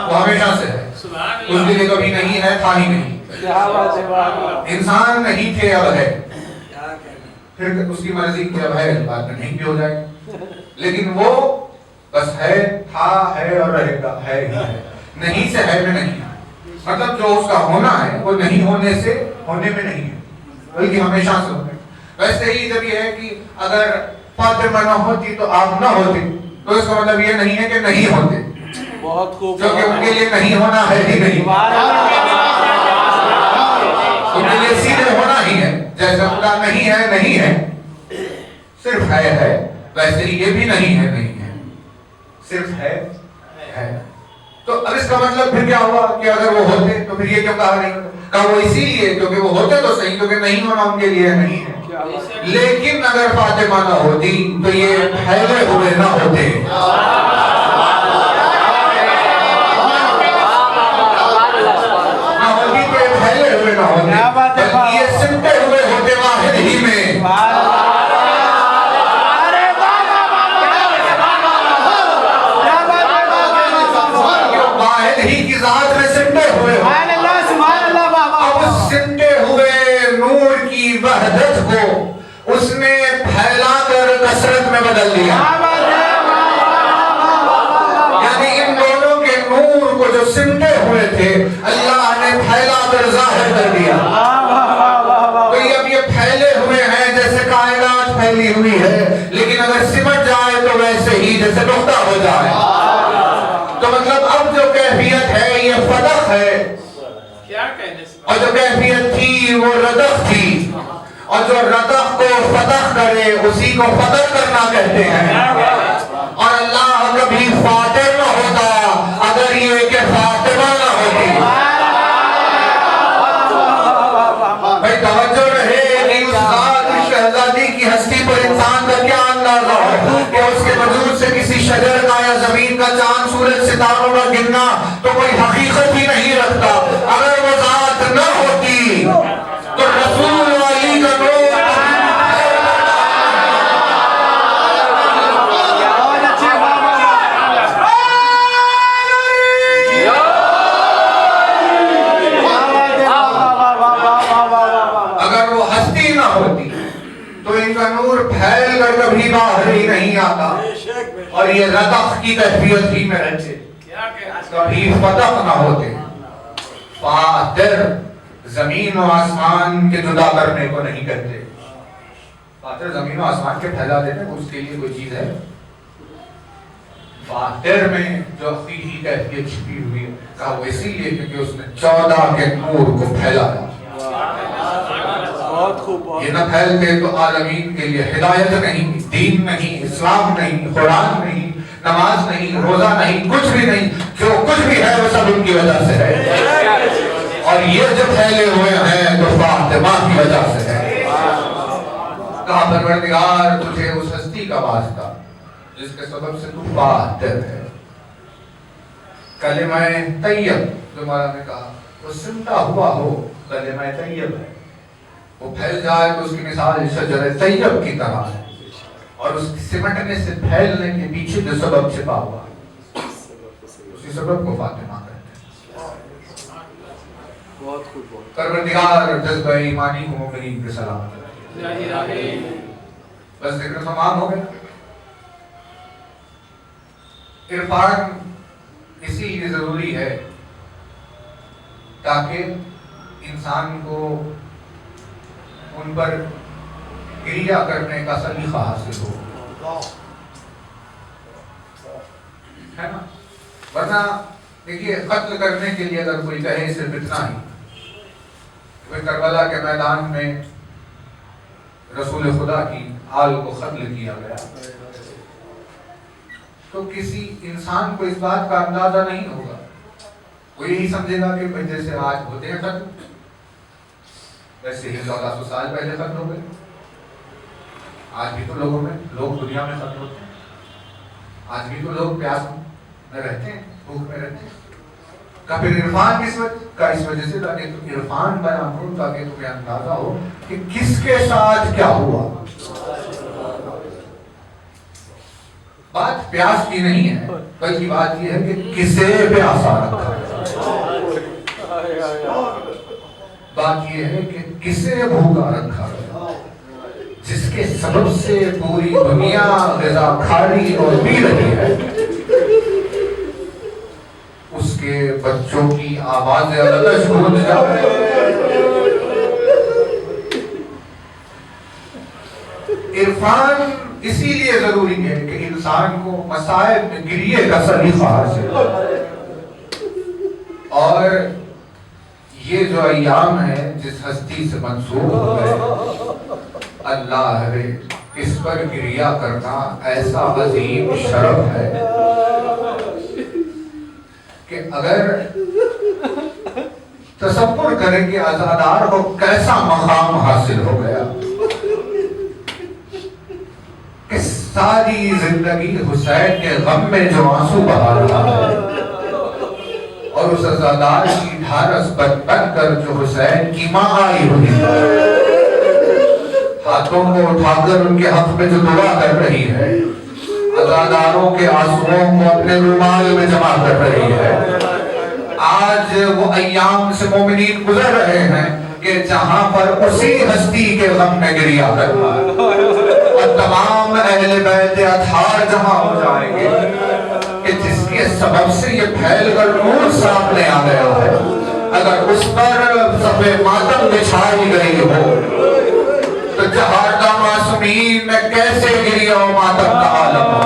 وہ ہمیشہ سے ہے، اس کے لیے کبھی نہیں ہے تھا ہی نہیں۔ کیا بات ہے انسان نہیں تھے اب ہے، کیا کہنے پھر اس کی مرضی کہ اب ہے بعد میں نہیں بھی ہو جائے، لیکن وہ بس ہے، تھا ہے اور رہے گا، ہے ہی ہے، نہیں سے ہے میں نہیں ہے۔ مطلب جو اس کا ہونا ہے وہ نہیں ہونے سے ہونے میں نہیں ہے، بلکہ ہمیشہ سے ہونے۔ ویسے ہی جب یہ ہے کہ اگر فاطمہ نہ ہوتی تو آپ نہ ہوتے، تو اس کا مطلب یہ نہیں ہے کہ نہیں ہوتے، بہت خوب کیونکہ ان کے لیے نہیں ہونا ہے ہی نہیں، ان کے لیے سیدھے ہونا ہی ہے۔ جیسے خدا نہیں ہے نہیں ہے، صرف ہے، ویسے ہی یہ بھی نہیں ہے نہیں ہے، صرف ہے۔ تو اب اس کا مطلب پھر کیا ہوا کہ اگر وہ ہوتے تو پھر یہ کیوں کہا نہیں ہوتا؟ کہا وہ اسی لیے کیونکہ وہ ہوتے تو صحیح، کیونکہ نہیں ہونا ان کے لیے نہیں ہے۔ لیکن اگر فاطمہ نہ ہوتی تو یہ پھیلے ہوئے نہ ہوتے، نہ ہوتی تو یہ پھیلے ہوئے نہ ہوتے، بلکہ یہ سمٹے ہوئے ہوتے واحد ہی میں۔ واحد ہی کی ذات میں سمٹے ہوئے ہو، اب اس سمٹے ہوئے نور کی وحدت کو اس نے پھیلا کر کثرت میں بدل دیا، یعنی ان دونوں کے نور کو جو سمٹے ہوئے تھے اللہ نے پھیلا کر ظاہر کر دیا۔ تو اب یہ پھیلے ہوئے ہیں جیسے کائنات پھیلی ہوئی ہے، لیکن اگر سمٹ جائے تو ویسے ہی جیسے نقطہ ہو جائے۔ تو مطلب اب جو کیفیت ہے یہ فتح ہے، اور جو کیفیت تھی وہ ردخ تھی، اور جو ردخ کو فتح کرے اسی کو فتح کرنا کہتے ہیں۔ اور اللہ کبھی فاتح نہ ہوتا اگر یہ کہ فاطمہ نہ ہوتی۔ بھائی توجہ رہے کہ اس ذات شہزادی کی ہستی پر انسان کا کیا اندازہ ہے کہ اس کے وجود سے کسی شجر کا یا زمین کا چاند سورج ستاروں کا گرنا تو کوئی حقیقت ہی نہیں رکھتا۔ اگر وہ ذات نہ ہوتی تو رسول علی کا نور پھیل کر کبھی باہر ہی نہیں آتا، اور یہ ردخ کی کیفیت ہی میں رہتے، کبھی فتح نہ ہوتے۔ فاتر زمین و آسمان کے جدا کرنے کو نہیں کہتے، فاتر زمین و آسمان کے پھیلا دیتے ہیں، اس کے لیے کوئی چیز ہے؟ فاتر میں جو فیہی کیفیت چھپی ہوئی ہے، کہا وہ اسی لیے کیونکہ اس نے 14 کے نور کو پھیلایا۔ یہ نہ پھیلتے تو عالمین کے لیے ہدایت نہیں، دین نہیں، اسلام نہیں، قرآن نہیں، نماز نہیں، روزہ نہیں، کچھ بھی نہیں۔ جو کچھ بھی ہے وہ سب ان کی وجہ سے ہے، اور یہ جو پھیلے ہوئے ہیں تو فاطمہ کی وجہ سے ہے۔ کہا پروردگار تجھے اس ہستی کا واسطہ جس کے سبب سے تو فاتر ہے۔ کلمہ طیب جو مولا نے کہا وہ سمٹا ہوا ہو، کلمہ طیب ہے، وہ پھیل جائے تو اس کی مثال شجر طیب کی طرح ہے، اور اس کی سمٹنے سے پھیلنے کے پیچھے جو سبب چھپا ہوا ہے اسی سبب کو فاطمہ کہتے ہیں۔ پروردگار جذبہ ایمانی کو مومنین کے سلامت رکھے۔ بس ذکر تمام ہو گیا۔ عرفان اسی لیے ضروری ہے تاکہ انسان کو ان پر کریا کرنے کا سلیقہ حاصل ہو، ہے نا؟ ورنہ دیکھیے قتل کرنے کے لیے اگر کوئی کہے صرف اتنا ہی کہ کربلا کے میدان میں رسول خدا کی آل کو قتل کیا گیا، تو کسی انسان کو اس بات کا اندازہ نہیں ہوگا، وہ یہی سمجھے گا کہ بھائی جیسے آج ہوتے ہیں قتل ویسے ہی 1400 سال پہلے قتل ہو گئے، آج بھی تو لوگوں میں لوگ دنیا میں قتل ہوتے ہیں، آج بھی تو لوگ پیاس میں رہتے ہیں، بھوک میں رہتے ہیں۔ کا پھر عرفان کس وجہ سے تاکہ تم عرفان بیان ہو، تاکہ تمہیں اندازہ ہو کہ کس کے ساتھ کیا ہوا۔ بات پیاس کی نہیں ہے، بلکہ بات یہ ہے کہ کسے پیاسا رکھا ہے، بات یہ ہے کہ کسے بھوکا رکھا ہے، جس کے سبب سے پوری دنیا غذا کھا رہی اور پی رہی ہے، اس کے بچوں کی آوازیں الگ گونج جائیں۔ عرفان اسی لیے ضروری ہے کہ انسان کو مصائب میں گریے کا سلیقہ حاصل ہو، اور یہ جو ایام ہے جس ہستی سے منسوب ہو گئے، اللہ ہے اس پر گریہ کرنا ایسا عظیم شرف ہے کہ اگر تصور کریں کہ عزادار کو کیسا مقام حاصل ہو گیا کہ ساری زندگی حسین کے غم میں جو آنسو بہا رہا ہے، اور اس عزادار کی ڈھارس بن کر جو حسین کی ماں آئی ہوئی ہے، ہاتھوں کو اٹھا کر ان کے حق میں جو دعا کر رہی ہے، عزاداروں کے آنسوؤں کو اپنے رومال میں جمع کر رہی ہے، آج وہ ایام سے مومنین گزر رہے ہیں کہ جہاں پر اسی ہستی کے غم میں گریہ کرنا ہے، اور تمام اہل بیت اطہار جمع ہو جائیں گے کہ جس کے سبب سے یہ پھیل کر نور سامنے آ گیا ہے، اگر اس پر صفحے ماتم بچھائی گئی ہو تو جہاردہ معصومین میں کیسے گریہ و ماتم کا عالم ہو۔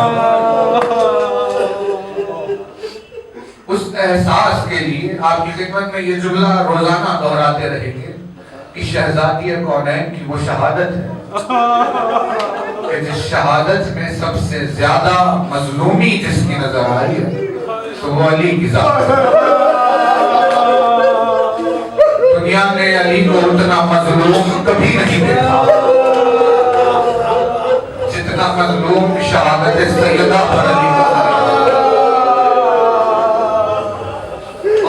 اس احساس کے لیے آپ کی خدمت میں یہ جملہ روزانہ دہراتے رہیں گے کہ شہزادی کونین کی وہ شہادت ہے کہ جس شہادت میں سب سے زیادہ مظلومی جس کی نظر آئی ہے تو وہ علی کی ذات ہے۔ دنیا نے علی کو اتنا مظلوم کبھی نہیں دیکھا جتنا مظلوم شہادت سیدہ پر علی کا،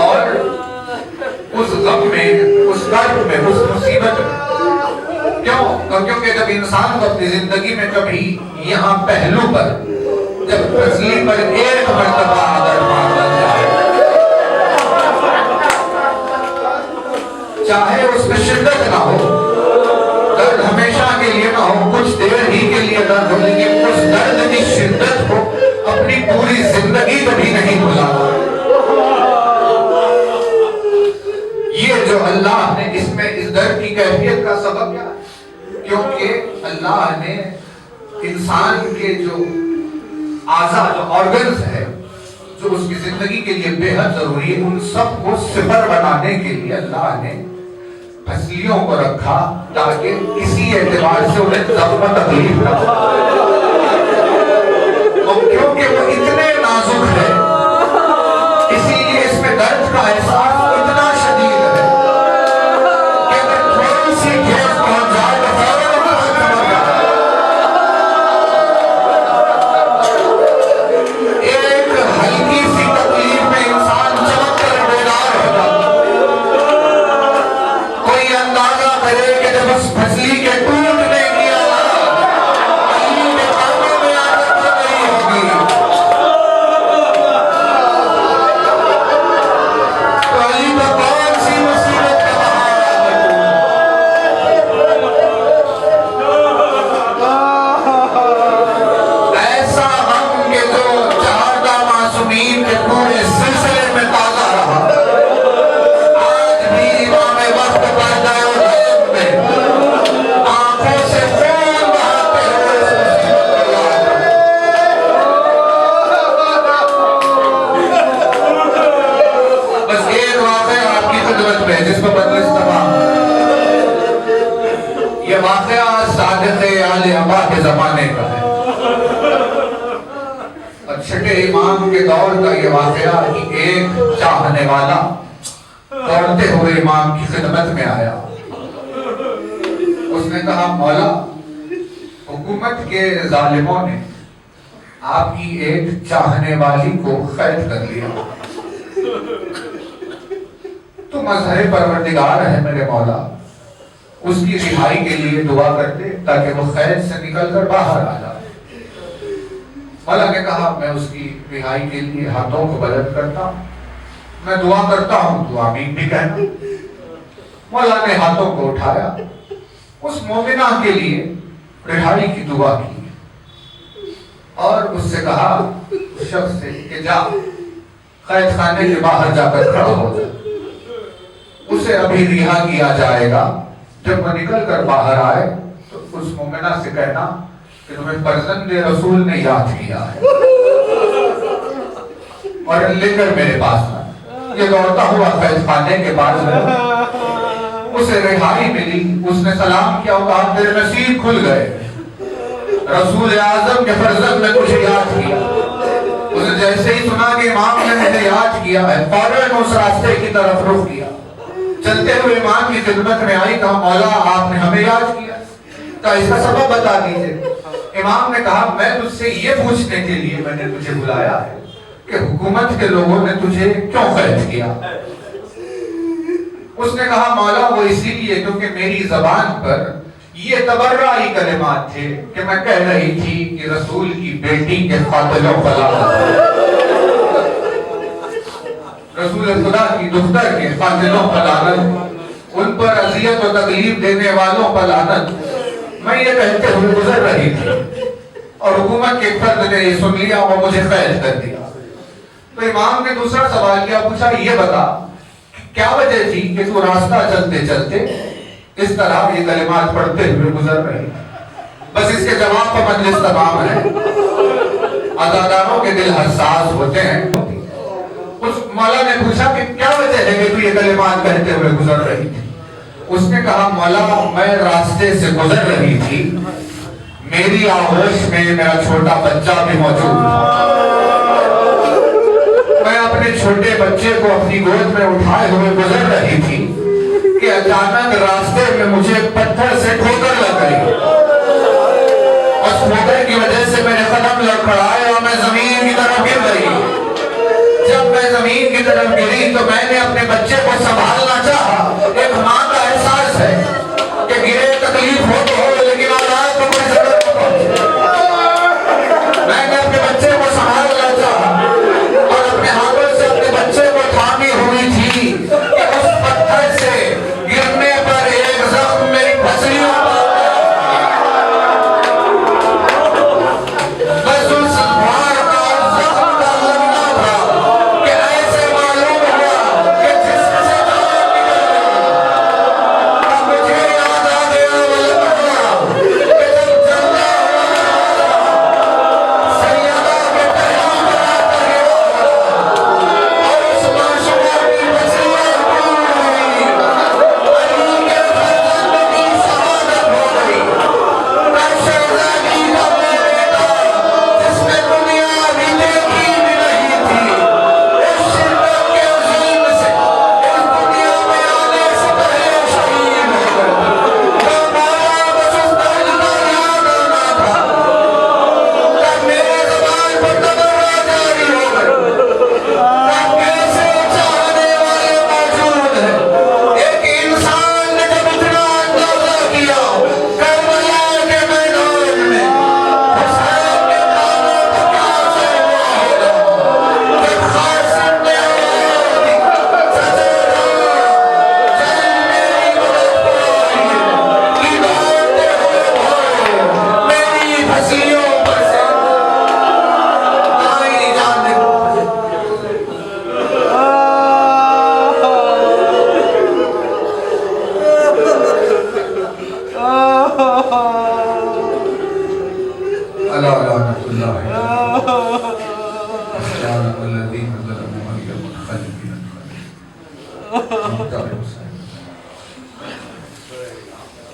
اور اس غم میں، اس درد میں، اس مصیبت میں، کیونکہ جب انسان کو اپنی زندگی میں کبھی یہاں پہلو پر جب پسلی پر ایک مرتبہ آدر مار جائے، چاہے اس میں شدت نہ ہو، درد ہمیشہ کے لیے نہ ہو، کچھ دیر ہی کے لیے درد ہو، لیکن اس درد کی شدت کو اپنی پوری زندگی کبھی نہیں بھلانا۔ یہ جو اللہ نے اس میں اس درد کی کیفیت کا سبب کیا ہے؟ کیونکہ اللہ نے انسان کے جو اعضاء، جو آرگنز ہے، جو اس کی زندگی کے لیے بے حد ضروری ہے، ان سب کو صفر بنانے کے لیے اللہ نے پھسلیوں کو رکھا تاکہ کسی اعتبار سے انہیں زخم و تکلیف نہ ہو، اور کیونکہ وہ اتنے نازک ہے اسی لیے اس میں درد کا احساس اتنا شدید ہے کہ اگر تھوڑی سی ٹھیس پہنچ جائے تو فوراً ختم ہو جائے۔ ایک ہلکی سی تکلیف میں انسان چمک کر بیدار ہو جاتا۔ کوئی اندازہ کرے کہ جب اس پھسلی کے ٹوٹنے کی آواز علی میں جس کو مجلس تمام. یہ واقعہ صادق آل ابا کے زمانے کا ہے اور چھٹے امام کے دور کا یہ واقعہ کہ ایک چاہنے والا دوڑتے ہوئے امام کی خدمت میں آیا. اس نے کہا مولا حکومت کے ظالموں نے آپ کی ایک چاہنے والی کو قید کر لیا. تو مظہر پروردگار ہے میرے مولا, اس کی رہائی کے لیے دعا کرتے تاکہ وہ قید سے نکل کر باہر آ جائے. مولا نے کہا میں اس کی رہائی کے لیے ہاتھوں کو بلند کرتا ہوں, میں دعا کرتا ہوں تو آمین بھی کہنا. مولا نے ہاتھوں کو اٹھایا, اس مومنہ کے لیے رہائی کی دعا کی اور اس سے کہا اس شخص سے کہ جا قید خانے کے باہر جا کر کھڑا ہو جا, اسے ابھی رہا کیا جائے گا. جب وہ نکل کر باہر آئے تو اس مومنہ سے کہنا کہ تمہیں فرزند رسول نے یاد کیا ہے اور لے کر میرے پاس آئے. یہ دوڑتا ہوا قید خانے کے پاس ہے, اسے رہائی ملی. اس نے سلام کیا اور کہا تیرے نصیب کھل گئے, رسول اعظم کے فرزند نے تجھے یاد کیا. اس نے جیسے ہی سنا کہ امام نے مجھے یاد کیا ہے فوراً اس راستے کی طرف رخ کیا. چلتے ہوئے امام کی خدمت میں آئی, کہا مولا آپ نے ہمیں یاد کیا, کہا اس کا سبب بتا دیجئے. امام نے کہا میں تجھ سے یہ پوچھنے کے لیے میں نے تجھے بلایا ہے کہ حکومت کے لوگوں نے تجھے کیوں قید کیا. اس نے کہا مولا وہ اسی لیے کیونکہ میری زبان پر یہ تبرعی کلمات تھے کہ میں کہہ رہی تھی کہ رسول کی بیٹی کے قاتلوں فلا, رسول خدا کی دختر کے قاتلوں پر لعنت, ان پر اذیت و تکلیف دینے والوں پر لعنت. میں یہ کہتے ہوئے گزر رہی تھی اور حکومت کے فرد نے یہ سن لیا اور مجھے قید کر دیا. تو امام نے دوسرا سوال کیا, پوچھا یہ بتا کیا وجہ تھی کہ تو راستہ چلتے چلتے اس طرح یہ کلمات پڑھتے ہوئے گزر رہی. بس اس کے جواب پر مجلس تمام ہے. عزاداروں کے دل حساس ہوتے ہیں. اس مولا نے پوچھا کہ کیا وجہ ہے کہ تو یہ کلمات کہتے ہوئے گزر رہی تھی. اس نے کہا مولا میں راستے سے گزر رہی تھی, میری آغوش میں میرا چھوٹا بچہ بھی موجود تھا. میں اپنے چھوٹے بچے کو اپنی گود میں اٹھائے ہوئے گزر رہی تھی کہ اچانک راستے میں مجھے پتھر سے ٹھوکر لگ گئی. اس ٹھوکر کی وجہ سے میرے قدم لڑکھڑائے اور میں زمین کی طرف گر گئی. جب میں زمین کی طرف گری